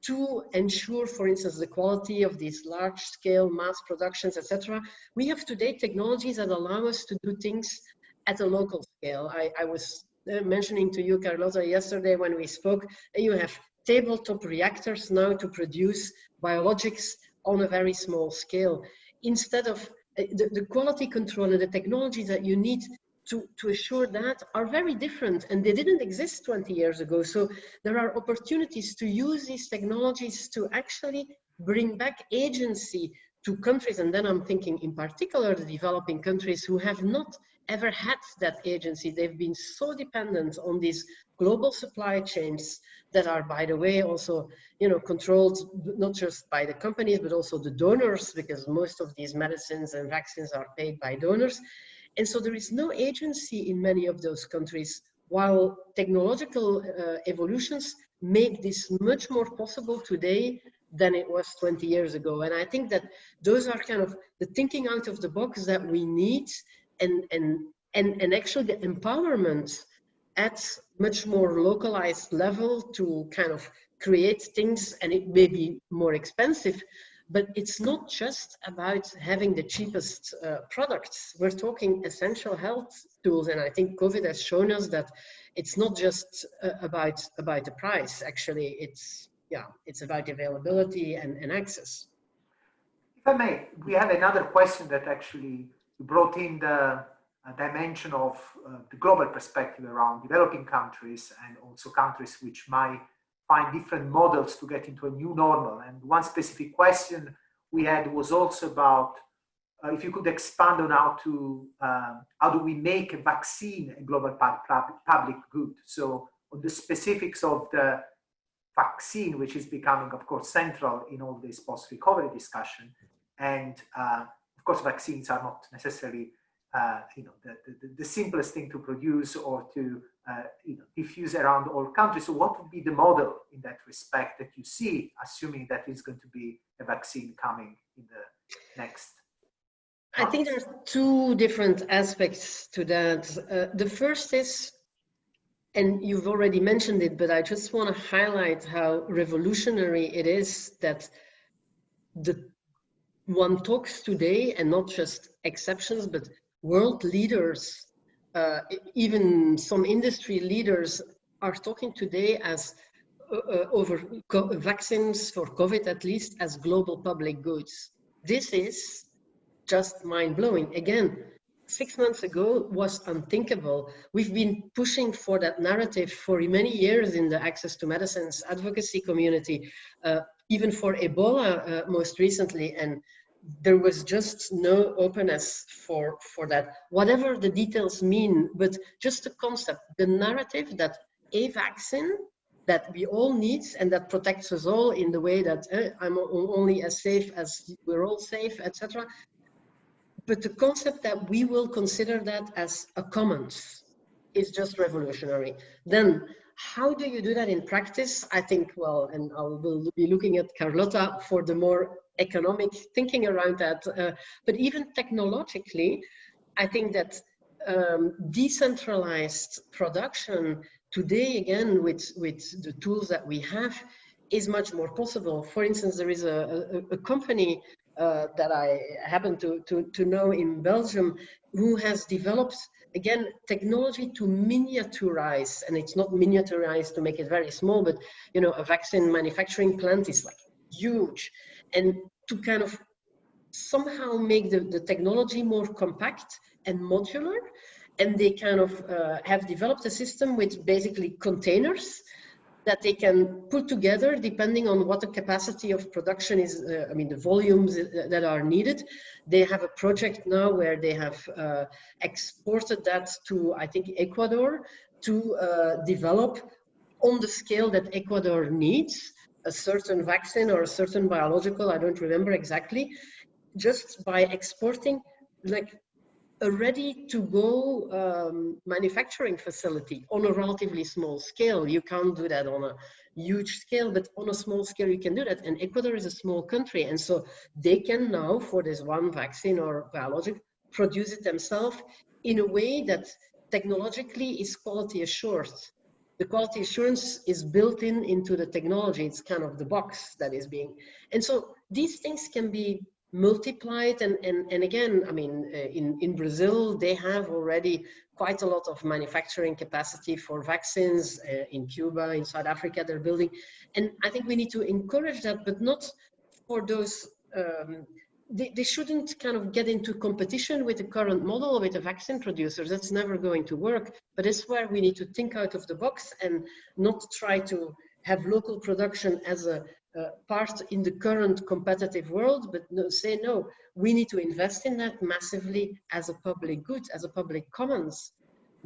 to ensure, for instance, the quality of these large-scale mass productions, etc. We have today technologies that allow us to do things at a local scale. I was mentioning to you, Carlota, yesterday when we spoke, you have tabletop reactors now to produce biologics on a very small scale. Instead of the quality control and the technologies that you need to assure that are very different, and they didn't exist 20 years ago. So there are opportunities to use these technologies to actually bring back agency to countries. And then I'm thinking in particular the developing countries who have not ever had that agency. They've been so dependent on these global supply chains that are, by the way, also controlled not just by the companies but also the donors, because most of these medicines and vaccines are paid by donors. And so there is no agency in many of those countries, while technological evolutions make this much more possible today than it was 20 years ago. And I think that those are kind of the thinking out of the box that we need, and actually the empowerment at much more localized level to kind of create things. And it may be more expensive, but it's not just about having the cheapest products. We're talking essential health tools. And I think COVID has shown us that it's not just about the price. Actually, it's about availability and access. If I may, we have another question that actually brought in the dimension of the global perspective around developing countries and also countries which might find different models to get into a new normal. And one specific question we had was also about if you could expand on how do we make a vaccine a global public good. So on the specifics of the vaccine, which is becoming, of course, central in all this post-recovery discussion. And of course, vaccines are not necessarily the simplest thing to produce or to diffuse around all countries. So what would be the model in that respect that you see, assuming that is going to be a vaccine coming in the next months? I think there's two different aspects to that. The first is, and you've already mentioned it, but I just want to highlight how revolutionary it is that one talks today, and not just exceptions, but world leaders, even some industry leaders are talking today as over vaccines for COVID, at least, as global public goods. This is just mind-blowing. Again, 6 months ago was unthinkable. We've been pushing for that narrative for many years in the access to medicines advocacy community, even for Ebola most recently, and there was just no openness for that. Whatever the details mean, but just the concept, the narrative that a vaccine that we all need and that protects us all in the way that I'm only as safe as we're all safe, etc. But the concept that we will consider that as a commons is just revolutionary. Then how do you do that in practice? I think, well, and I will be looking at Carlotta for the more economic thinking around that. But even technologically, I think that decentralized production today, again, with the tools that we have, is much more possible. For instance, there is a company that I happen to know in Belgium who has developed, again, technology to miniaturize, and it's not miniaturized to make it very small, but a vaccine manufacturing plant is like huge, and to kind of somehow make the technology more compact and modular. And they kind of have developed a system with basically containers that they can put together depending on what the capacity of production is, the volumes that are needed. They have a project now where they have exported that to, I think, Ecuador to develop on the scale that Ecuador needs a certain vaccine or a certain biological, I don't remember exactly, just by exporting like a ready-to-go manufacturing facility on a relatively small scale. You can't do that on a huge scale, but on a small scale you can do that. And Ecuador is a small country, and so they can now, for this one vaccine or biologic, produce it themselves in a way that technologically is quality assured. The quality assurance is built into the technology. It's kind of the box that is being, and so these things can be multiplied, and again, in Brazil they have already quite a lot of manufacturing capacity for vaccines. In Cuba, in South Africa, they're building, and I think we need to encourage that, but not for those. They shouldn't kind of get into competition with the current model with the vaccine producers. That's never going to work. But it's where we need to think out of the box and not try to have local production as a part in the current competitive world, but say no, we need to invest in that massively as a public good, as a public commons.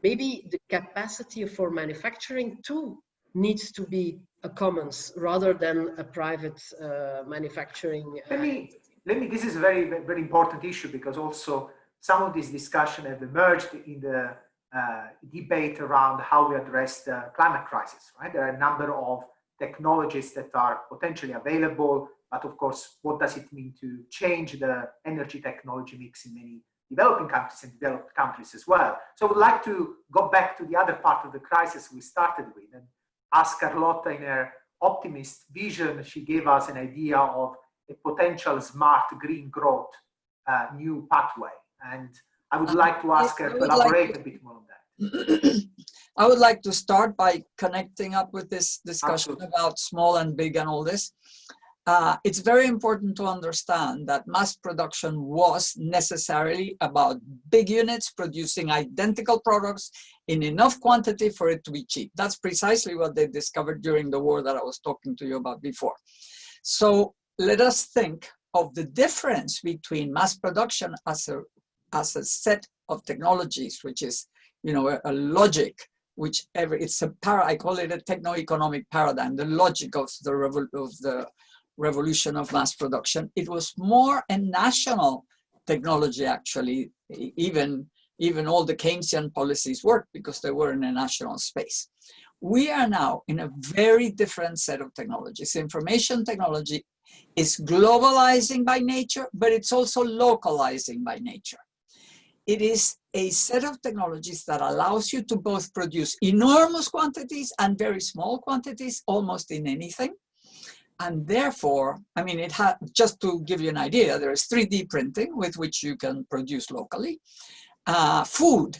Maybe the capacity for manufacturing too needs to be a commons rather than a private manufacturing. Let me, this is a very, very important issue, because also some of this discussion have emerged in the debate around how we address the climate crisis, right? There are a number of technologies that are potentially available, but of course, what does it mean to change the energy technology mix in many developing countries and developed countries as well? So I would like to go back to the other part of the crisis we started with and ask Carlotta, in her optimist vision, she gave us an idea of a potential smart green growth new pathway. And I would like to ask her to elaborate a bit more on that. I would like to start by connecting up with this discussion about small and big and all this. It's very important to understand that mass production was necessarily about big units producing identical products in enough quantity for it to be cheap. That's precisely what they discovered during the war that I was talking to you about before. So let us think of the difference between mass production as a set of technologies, which is, a logic, I call it a techno-economic paradigm, the logic of the revolution of mass production. It was more a national technology, actually, even Even all the Keynesian policies worked because they were in a national space. We are now in a very different set of technologies. Information technology is globalizing by nature, but it's also localizing by nature. It is a set of technologies that allows you to both produce enormous quantities and very small quantities, almost in anything. And therefore, I mean, just to give you an idea, there is 3D printing with which you can produce locally. Food.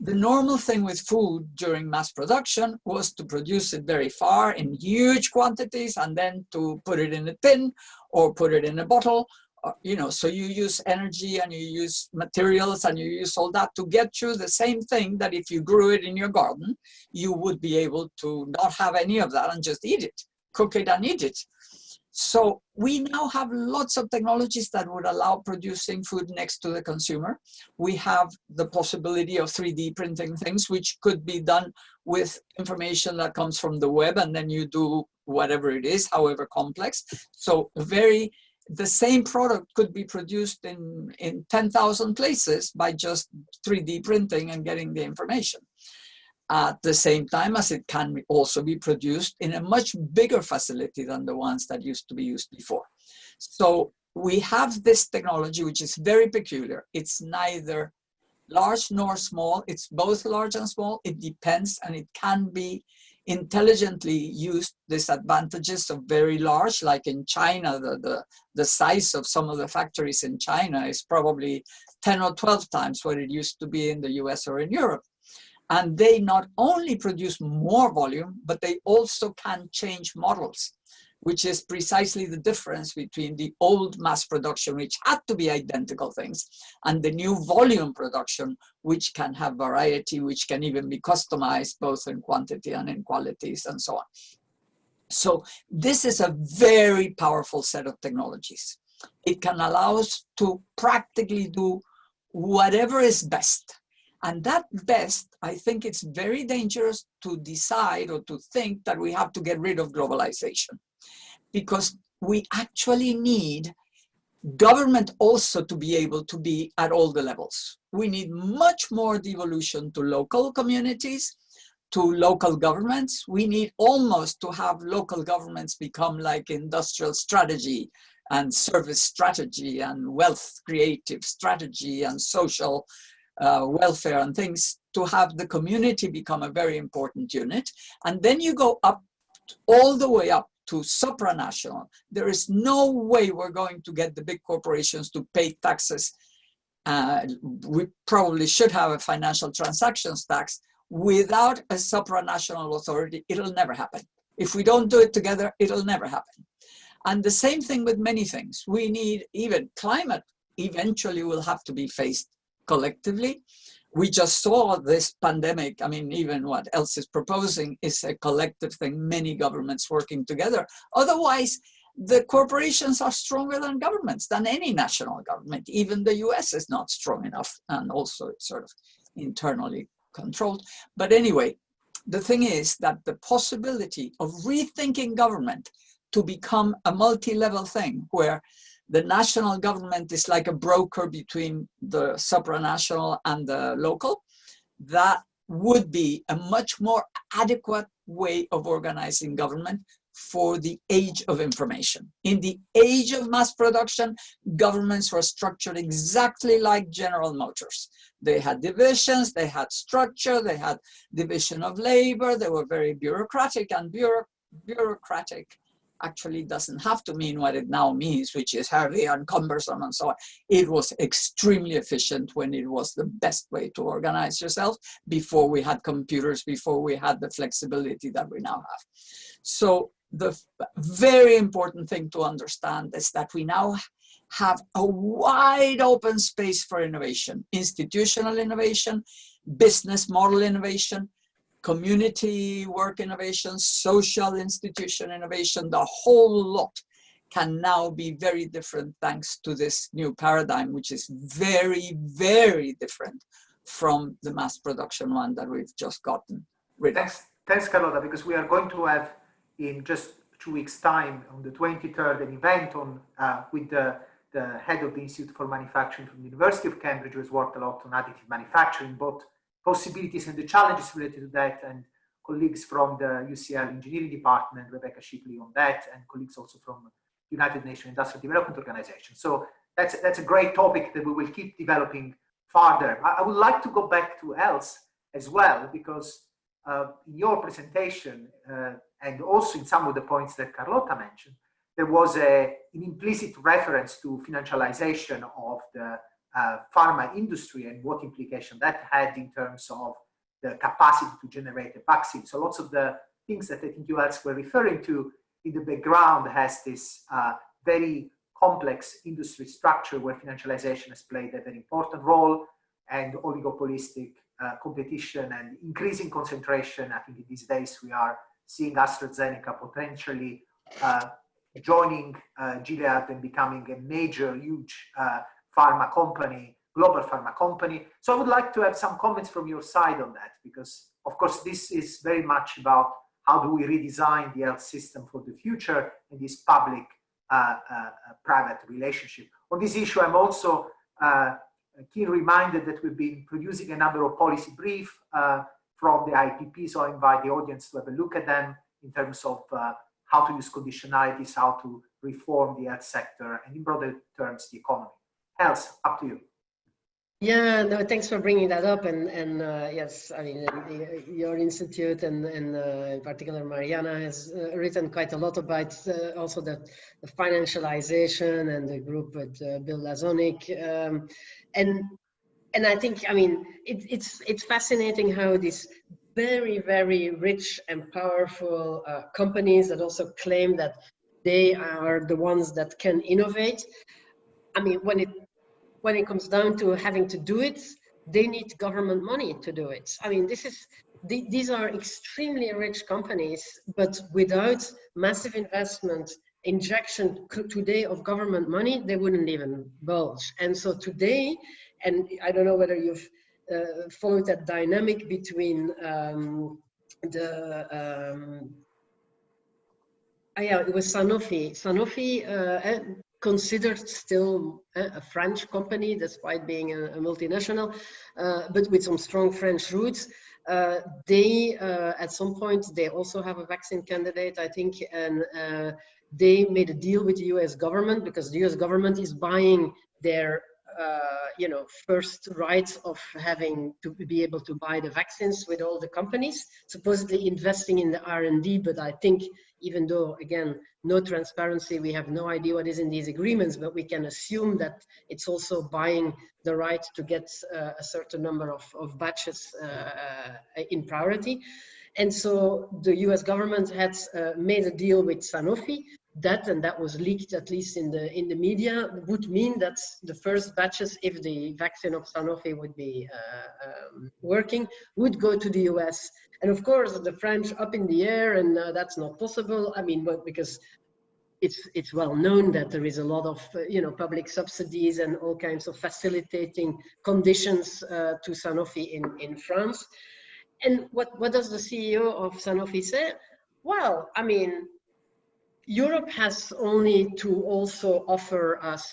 The normal thing with food during mass production was to produce it very far in huge quantities and then to put it in a tin or put it in a bottle. So you use energy and you use materials and you use all that to get you the same thing that if you grew it in your garden, you would be able to not have any of that and just eat it, cook it and eat it. So we now have lots of technologies that would allow producing food next to the consumer. We have the possibility of 3D printing things, which could be done with information that comes from the web, and then you do whatever it is, however complex. So the same product could be produced in 10,000 places by just 3D printing and getting the information. At the same time as it can also be produced in a much bigger facility than the ones that used to be used before. So we have this technology, which is very peculiar. It's neither large nor small. It's both large and small. It depends, and it can be intelligently used. Disadvantages of very large, like in China, the size of some of the factories in China is probably 10 or 12 times what it used to be in the US or in Europe. And they not only produce more volume, but they also can change models, which is precisely the difference between the old mass production, which had to be identical things, and the new volume production, which can have variety, which can even be customized both in quantity and in qualities and so on. So this is a very powerful set of technologies. It can allow us to practically do whatever is best. And that best, I think it's very dangerous to decide or to think that we have to get rid of globalization, because we actually need government also to be able to be at all the levels. We need much more devolution to local communities, to local governments. We need almost to have local governments become like industrial strategy and service strategy and wealth creative strategy and social welfare and things, to have the community become a very important unit. And then you go up, all the way up to supranational. There is no way we're going to get the big corporations to pay taxes. We probably should have a financial transactions tax. Without a supranational authority, it'll never happen. If we don't do it together, it'll never happen. And the same thing with many things. We need, even climate eventually will have to be faced collectively. We just saw this pandemic. I mean, even what else is proposing is a collective thing, many governments working together. Otherwise, the corporations are stronger than governments, than any national government. Even the US is not strong enough, and also it's sort of internally controlled. But anyway, the thing is that the possibility of rethinking government to become a multi-level thing, where the national government is like a broker between the supranational and the local, that would be a much more adequate way of organizing government for the age of information. In the age of mass production, governments were structured exactly like General Motors. They had divisions, they had structure, they had division of labor, they were very bureaucratic, and bureaucratic actually doesn't have to mean what it now means, which is heavy and cumbersome and so on. It was extremely efficient when it was the best way to organize yourself, before we had computers, before we had the flexibility that we now have. So the very important thing to understand is that we now have a wide open space for innovation, institutional innovation, business model innovation, community work innovation, social institution innovation. The whole lot can now be very different thanks to this new paradigm, which is very, very different from the mass production one that we've just gotten rid of. Thanks, Carlota, because we are going to have in just 2 weeks' time, on the 23rd, an event on with the the head of the Institute for Manufacturing from the University of Cambridge, who has worked a lot on additive manufacturing, both possibilities and the challenges related to that, and colleagues from the UCL Engineering Department, Rebecca Shipley on that, and colleagues also from United Nations Industrial Development Organization. So that's a great topic that we will keep developing further. I would like to go back to Els as well, because in your presentation, and also in some of the points that Carlotta mentioned, there was an implicit reference to financialization of the pharma industry and what implication that had in terms of the capacity to generate a vaccine. So lots of the things that I think you guys were referring to in the background has this very complex industry structure where financialization has played a very important role, and oligopolistic competition and increasing concentration. I think in these days we are seeing AstraZeneca potentially joining Gilead and becoming a major, huge pharma company, global pharma company. So I would like to have some comments from your side on that, because of course this is very much about how do we redesign the health system for the future in this public-private relationship. On this issue, I'm also keen reminded that we've been producing a number of policy briefs from the IPP, so I invite the audience to have a look at them in terms of how to use conditionalities, how to reform the health sector, and in broader terms, the economy. Els, up to you. Yeah, no, thanks for bringing that up. And yes, I mean, your institute and in particular Mariana has written quite a lot about also the financialization and the group with Bill Lazonik. And I think, I mean, it's fascinating how these very, very rich and powerful companies that also claim that they are the ones that can innovate. I mean, when it comes down to having to do it, they need government money to do it. I mean, these are extremely rich companies, but without massive investment, injection today of government money, they wouldn't even bulge. And so today, and I don't know whether you've followed that dynamic between it was Sanofi. Sanofi considered still a French company, despite being a multinational, but with some strong French roots. They, at some point, they also have a vaccine candidate, I think, and they made a deal with the US government because the US government is buying their first rights of having to be able to buy the vaccines with all the companies, supposedly investing in the R&D, but I think even though, again, no transparency, we have no idea what is in these agreements, but we can assume that it's also buying the right to get a certain number of batches in priority. And so the US government had made a deal with Sanofi. That was leaked, at least in the media, would mean that the first batches, if the vaccine of Sanofi would be working, would go to the US. And of course, the French up in the air, and that's not possible. I mean, well, because it's well known that there is a lot of public subsidies and all kinds of facilitating conditions to Sanofi in France. And what does the CEO of Sanofi say? Well, I mean, Europe has only to also offer us,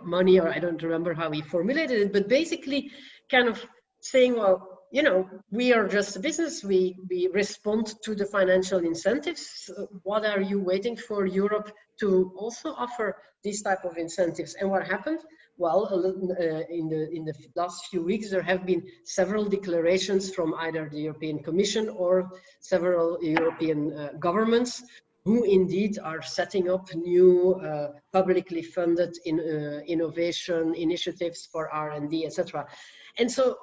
money, or I don't remember how he formulated it, but basically kind of saying, well, we are just a business. We respond to the financial incentives. What are you waiting for Europe to also offer these type of incentives? And what happened? Well, in the last few weeks, there have been several declarations from either the European Commission or several European governments who indeed are setting up new publicly funded innovation initiatives for R&D, etc. And so,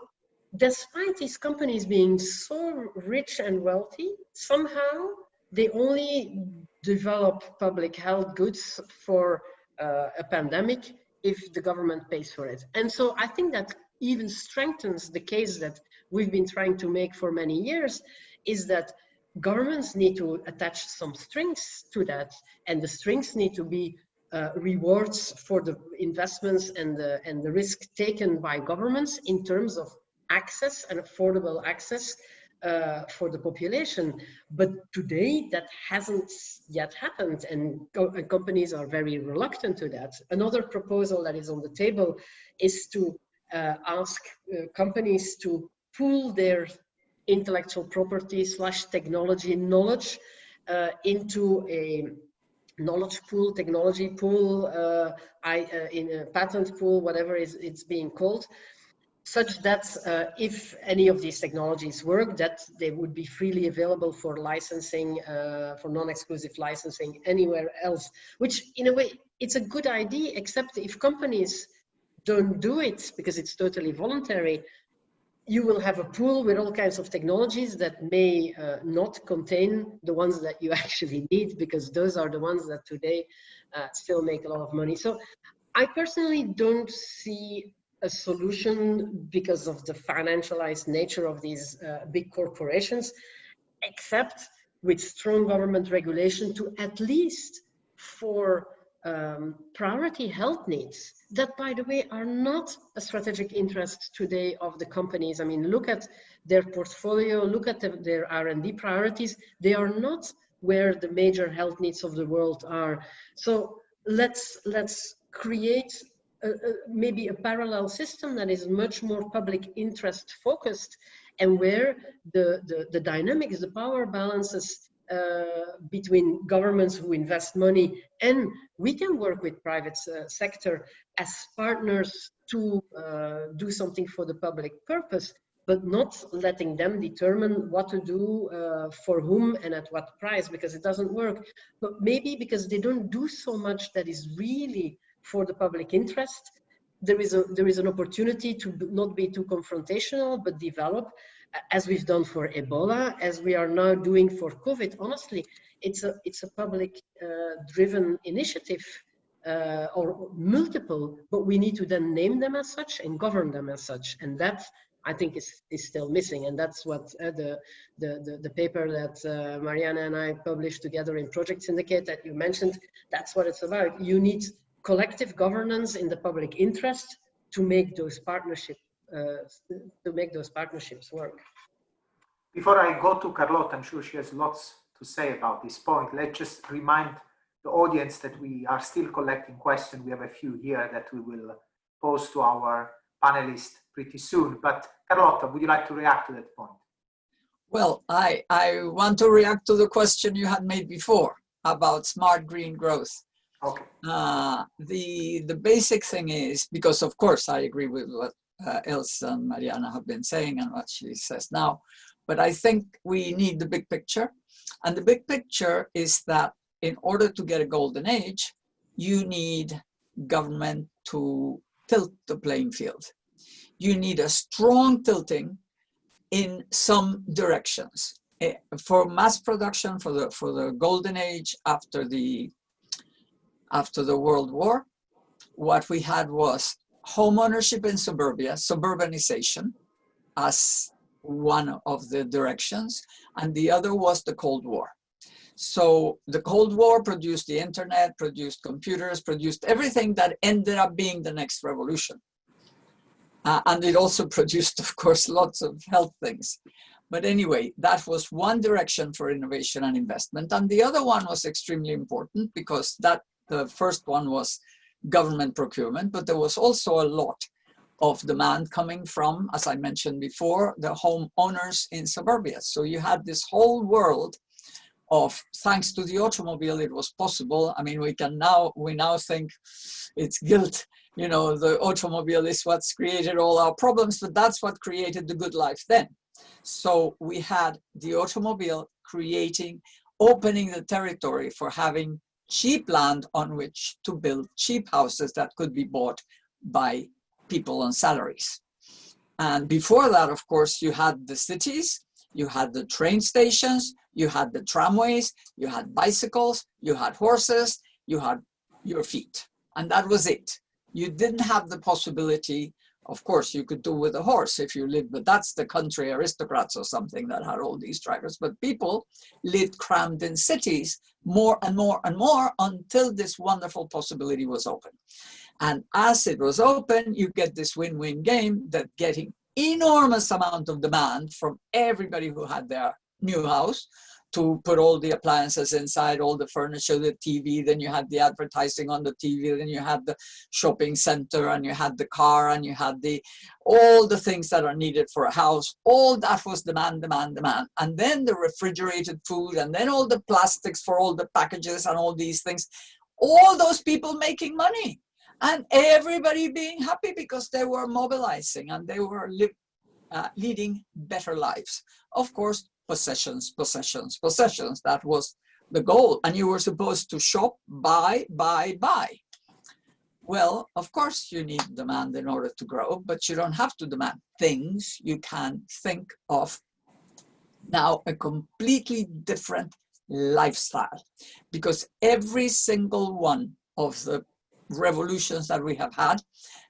despite these companies being so rich and wealthy, somehow they only develop public health goods for a pandemic if the government pays for it. And so I think that even strengthens the case that we've been trying to make for many years, is that governments need to attach some strings to that, and the strings need to be rewards for the investments and the risk taken by governments in terms of access and affordable access for the population. But today that hasn't yet happened, and companies are very reluctant to that. Another proposal that is on the table is to ask companies to pool their intellectual property / technology knowledge into a knowledge pool, technology pool, in a patent pool, whatever it's being called, such that if any of these technologies work, that they would be freely available for licensing, for non-exclusive licensing anywhere else, which in a way, it's a good idea, except if companies don't do it because it's totally voluntary, you will have a pool with all kinds of technologies that may not contain the ones that you actually need, because those are the ones that today still make a lot of money. So I personally don't see a solution because of the financialized nature of these big corporations, except with strong government regulation to at least for priority health needs that, by the way, are not a strategic interest today of the companies. I mean, look at their portfolio, look at their R&D priorities. They are not where the major health needs of the world are. So let's create maybe a parallel system that is much more public interest focused, and where the dynamics, the power balances between governments who invest money, and we can work with private sector as partners to do something for the public purpose, but not letting them determine what to do for whom and at what price, because it doesn't work. But maybe because they don't do so much that is really for the public interest, there is an opportunity to not be too confrontational, but develop, as we've done for Ebola, as we are now doing for COVID. Honestly, it's a public driven initiative, or multiple, but we need to then name them as such and govern them as such, and that I think is still missing. And that's what the paper that Mariana and I published together in Project Syndicate that you mentioned, that's what it's about. You need collective governance in the public interest to make those partnerships work. Before I go to Carlotta, I'm sure she has lots to say about this point. Let's just remind the audience that we are still collecting questions. We have a few here that we will pose to our panelists pretty soon. But Carlotta, would you like to react to that point? Well, I want to react to the question you had made before about smart green growth. Okay. The basic thing is, because of course I agree with what Elsa and Mariana have been saying and what she says now, but I think we need the big picture. And the big picture is that in order to get a golden age, you need government to tilt the playing field. You need a strong tilting in some directions. For mass production, for the golden age after the World War, what we had was home ownership in suburbia, suburbanization as one of the directions, and the other was the Cold War. So the Cold War produced the internet, produced computers, produced everything that ended up being the next revolution. And it also produced, of course, lots of health things. But anyway, that was one direction for innovation and investment. And the other one was extremely important because the first one was government procurement, but there was also a lot of demand coming from, as I mentioned before, the home owners in suburbia. So you had this whole world of, thanks to the automobile, it was possible. I mean, we now think it's guilt. You know, the automobile is what's created all our problems, but that's what created the good life then. So we had the automobile opening the territory for having cheap land on which to build cheap houses that could be bought by people on salaries. And before that, of course, you had the cities, you had the train stations, you had the tramways, you had bicycles, you had horses, you had your feet, and that was it. You didn't have the possibility, of course, you could do with a horse if you lived, but that's the country aristocrats or something that had all these drivers. But people lived crammed in cities more and more and more until this wonderful possibility was open. And as it was open, you get this win-win game that getting enormous amount of demand from everybody who had their new house to put all the appliances inside, all the furniture, the TV, then you had the advertising on the TV, then you had the shopping center, and you had the car, and you had all the things that are needed for a house. All that was demand, demand, demand. And then the refrigerated food, and then all the plastics for all the packages and all these things. All those people making money, and everybody being happy because they were mobilizing and they were leading better lives. Of course, possessions, possessions, possessions. That was the goal. And you were supposed to shop, buy, buy, buy. Well, of course, you need demand in order to grow, but you don't have to demand things. You can think of now a completely different lifestyle, because every single one of the revolutions that we have had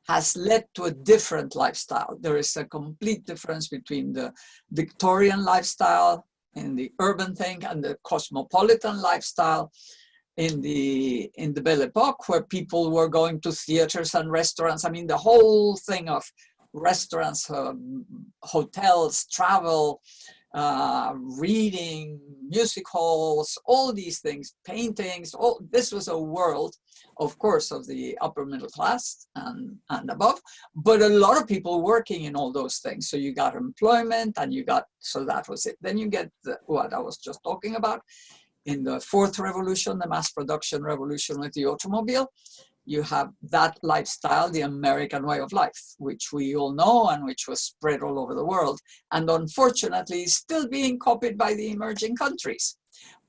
has led to a different lifestyle. There is a complete difference between the Victorian lifestyle in the urban thing and the cosmopolitan lifestyle in the Belle Epoque, where people were going to theaters and restaurants. I mean, the whole thing of restaurants, hotels, travel, reading, music halls, all these things, paintings, this was a world, of course, of the upper middle class and above, but a lot of people working in all those things. So you got employment, and so that was it. Then you get what I was just talking about in the fourth revolution, the mass production revolution with the automobile. You have that lifestyle, the American way of life, which we all know and which was spread all over the world, and unfortunately is still being copied by the emerging countries.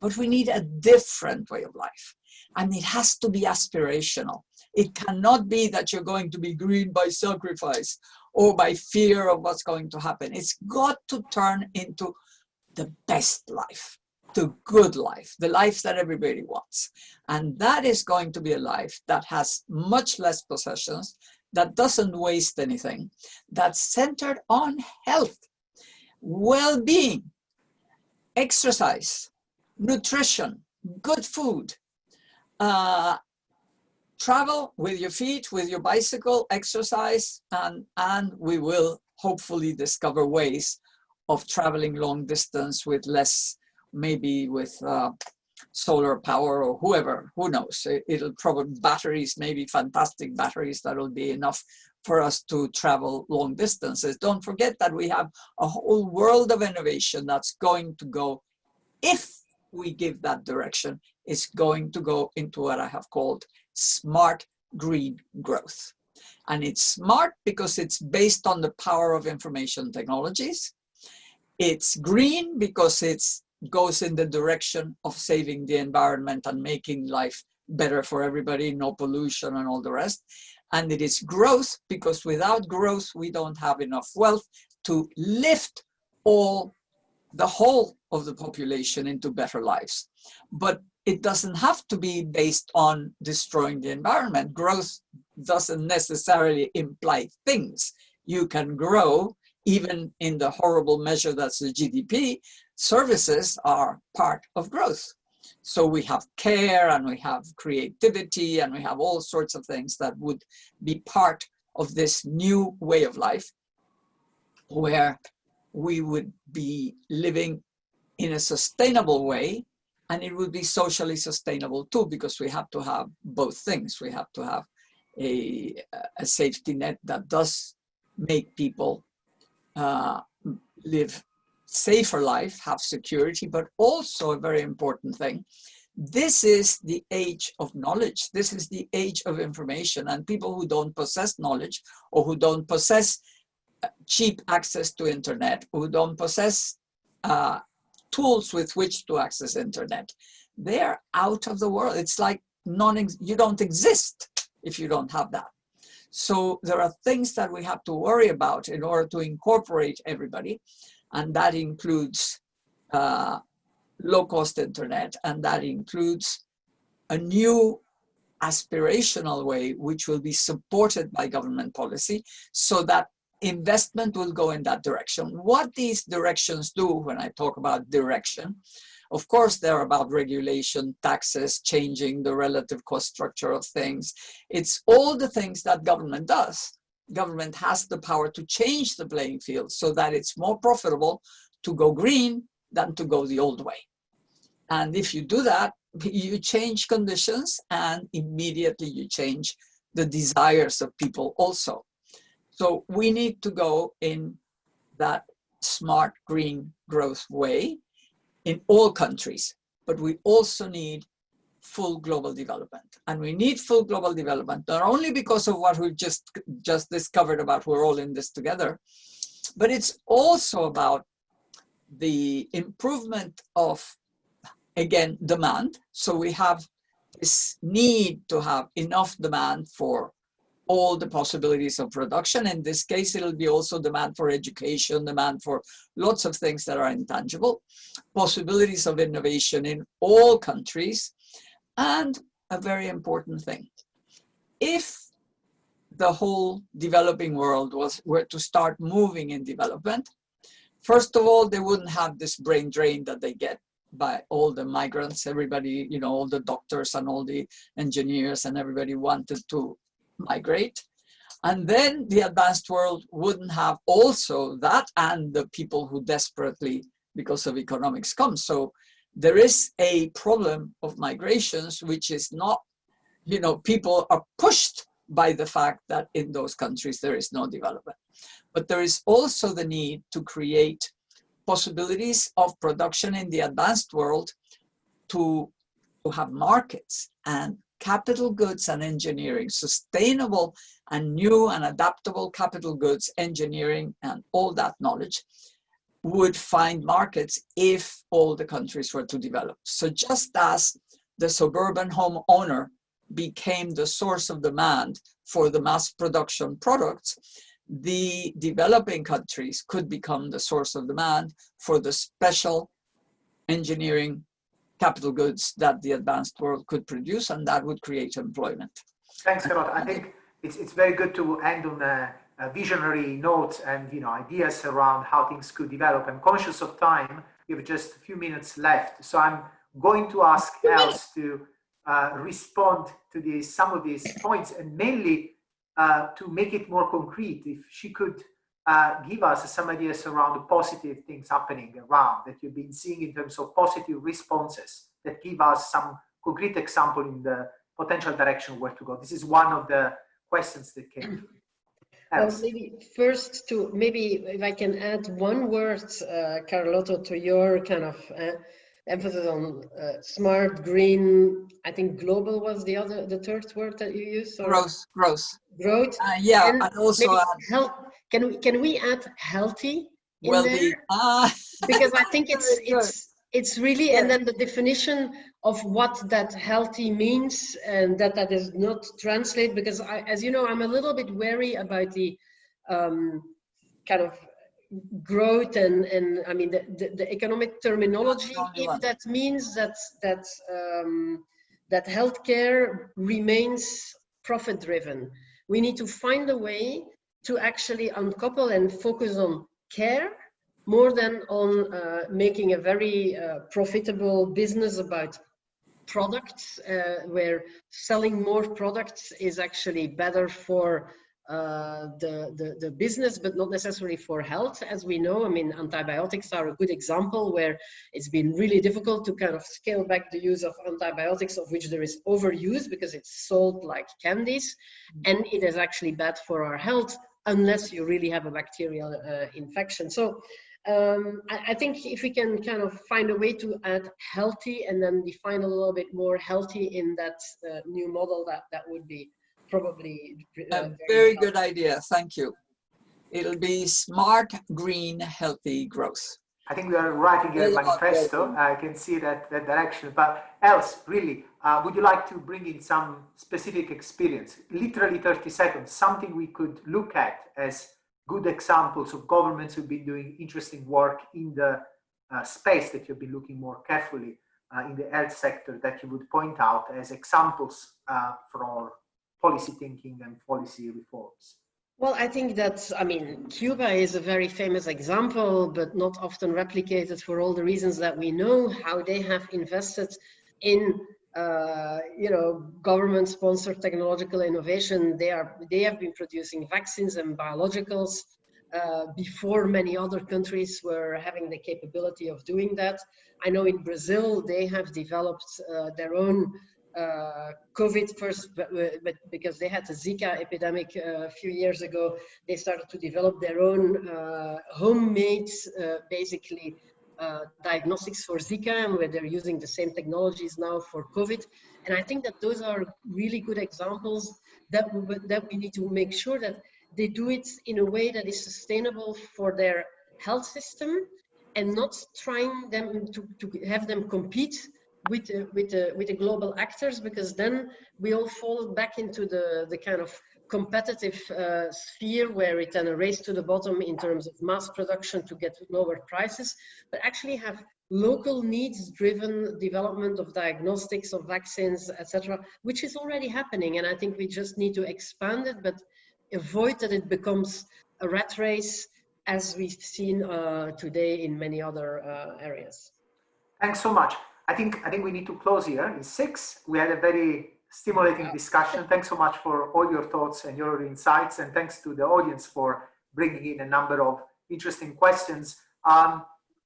But we need a different way of life, and it has to be aspirational. It cannot be that you're going to be green by sacrifice or by fear of what's going to happen. It's got to turn into the best life, the good life, the life that everybody wants. And that is going to be a life that has much less possessions, that doesn't waste anything, that's centered on health, well-being, exercise, nutrition, good food, travel with your feet, with your bicycle, exercise, and we will hopefully discover ways of traveling long distance with less, maybe with solar power or who knows. It'll probably batteries, maybe fantastic batteries that'll be enough for us to travel long distances. Don't forget that we have a whole world of innovation that's going to go, if we give that direction, is going to go into what I have called smart green growth. And it's smart because it's based on the power of information technologies. It's green because it goes in the direction of saving the environment and making life better for everybody, no pollution and all the rest. And it is growth because without growth, we don't have enough wealth to lift the whole of the population into better lives. But it doesn't have to be based on destroying the environment. Growth doesn't necessarily imply things. You can grow even in the horrible measure that's the GDP. Services are part of growth. So we have care, and we have creativity, and we have all sorts of things that would be part of this new way of life, where we would be living in a sustainable way, and it would be socially sustainable too, because we have to have both things. We have to have a safety net that does make people live safer life, have security, but also a very important thing. This is the age of knowledge. This is the age of information, and people who don't possess knowledge, or who don't possess cheap access to internet, who don't possess tools with which to access internet, they're out of the world. It's like you don't exist if you don't have that. So there are things that we have to worry about in order to incorporate everybody. And that includes low-cost internet, and that includes a new aspirational way, which will be supported by government policy, so that investment will go in that direction. What these directions do, when I talk about direction, of course, they're about regulation, taxes, changing the relative cost structure of things. It's all the things that government does government has the power to change the playing field so that it's more profitable to go green than to go the old way. And if you do that, you change conditions and immediately you change the desires of people also. So we need to go in that smart green growth way in all countries, but we also need full global development. And we need full global development, not only because of what we've just discovered about we're all in this together, but it's also about the improvement of, again, demand. So we have this need to have enough demand for all the possibilities of production. In this case, it'll be also demand for education, demand for lots of things that are intangible, possibilities of innovation in all countries, and a very important thing. If the whole developing world were to start moving in development, first of all, they wouldn't have this brain drain that they get by all the migrants, everybody, you know, all the doctors and all the engineers and everybody wanted to migrate. And then the advanced world wouldn't have also that and the people who desperately, because of economics, come. So there is a problem of migrations, which is not, you know, people are pushed by the fact that in those countries there is no development. But there is also the need to create possibilities of production in the advanced world to have markets and capital goods and engineering, sustainable and new and adaptable capital goods, engineering, and all that knowledge would find markets if all the countries were to develop. So just as the suburban homeowner became the source of demand for the mass production products, the developing countries could become the source of demand for the special engineering capital goods that the advanced world could produce, and that would create employment. Thanks, Carlota. I think it's very good to end on a visionary note and, you know, ideas around how things could develop. I'm conscious of time. We have just a few minutes left, so I'm going to ask Els to respond to some of these points, and mainly to make it more concrete, if she could give us some ideas around the positive things happening around that you've been seeing in terms of positive responses that give us some concrete example in the potential direction where to go. This is one of the questions that came. Well, maybe first maybe if I can add one word, Carlota, to your kind of emphasis on smart, green. I think global was the third word that you used. Or Growth. Yeah, and also health. Can we add healthy in well-being? Because I think it's really, and then the definition of what that healthy means, and that does not translate, because as you know, I'm a little bit wary about the kind of growth and I mean the economic terminology, if that means that healthcare remains profit driven. We need to find a way to actually uncouple and focus on care more than on making a very profitable business about products, where selling more products is actually better for the business, but not necessarily for health. As we know, I mean, antibiotics are a good example where it's been really difficult to kind of scale back the use of antibiotics, of which there is overuse because it's sold like candies, and it is actually bad for our health unless you really have a bacterial infection. So I think if we can kind of find a way to add healthy and then define a little bit more healthy in that new model, that would be probably a very good idea. Thank you. It'll be smart, green, healthy growth. I think we are writing a manifesto. I can see that direction. But Els, really, would you like to bring in some specific experience? Literally 30 seconds, something we could look at as good examples of governments who've been doing interesting work in the space that you've been looking more carefully in the health sector, that you would point out as examples for our policy thinking and policy reforms. Well, I think that, I mean, Cuba is a very famous example, but not often replicated for all the reasons that we know, how they have invested in government-sponsored technological innovation. They have been producing vaccines and biologicals before many other countries were having the capability of doing that. I know in Brazil they have developed their own COVID first, but because they had the Zika epidemic a few years ago, they started to develop their own homemade, basically, diagnostics for Zika, and where they're using the same technologies now for COVID. And I think that those are really good examples that we need to make sure that they do it in a way that is sustainable for their health system, and not trying them to have them compete with the global actors, because then we all fall back into the kind of competitive sphere where it's then a race to the bottom in terms of mass production to get lower prices, but actually have local needs driven development of diagnostics, of vaccines, etc., which is already happening. And I think we just need to expand it, but avoid that it becomes a rat race, as we've seen today in many other areas. Thanks so much. I think we need to close here. In 6, we had a very stimulating discussion. Thanks so much for all your thoughts and your insights, and thanks to the audience for bringing in a number of interesting questions.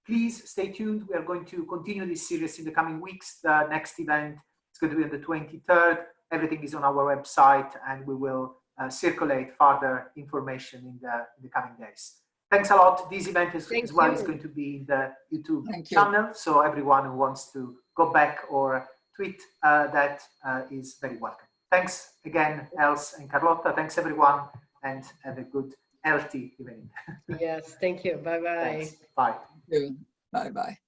Please stay tuned. We are going to continue this series in the coming weeks. The next event is going to be on the 23rd. Everything is on our website, and we will circulate further information in the coming days. Thanks a lot. This event is going to be in the YouTube channel. So everyone who wants to go back or tweet that is very welcome. Thanks again, Els and Carlotta. Thanks everyone, and have a good, healthy evening. Yes, thank you. Bye-bye. Bye. Bye-bye.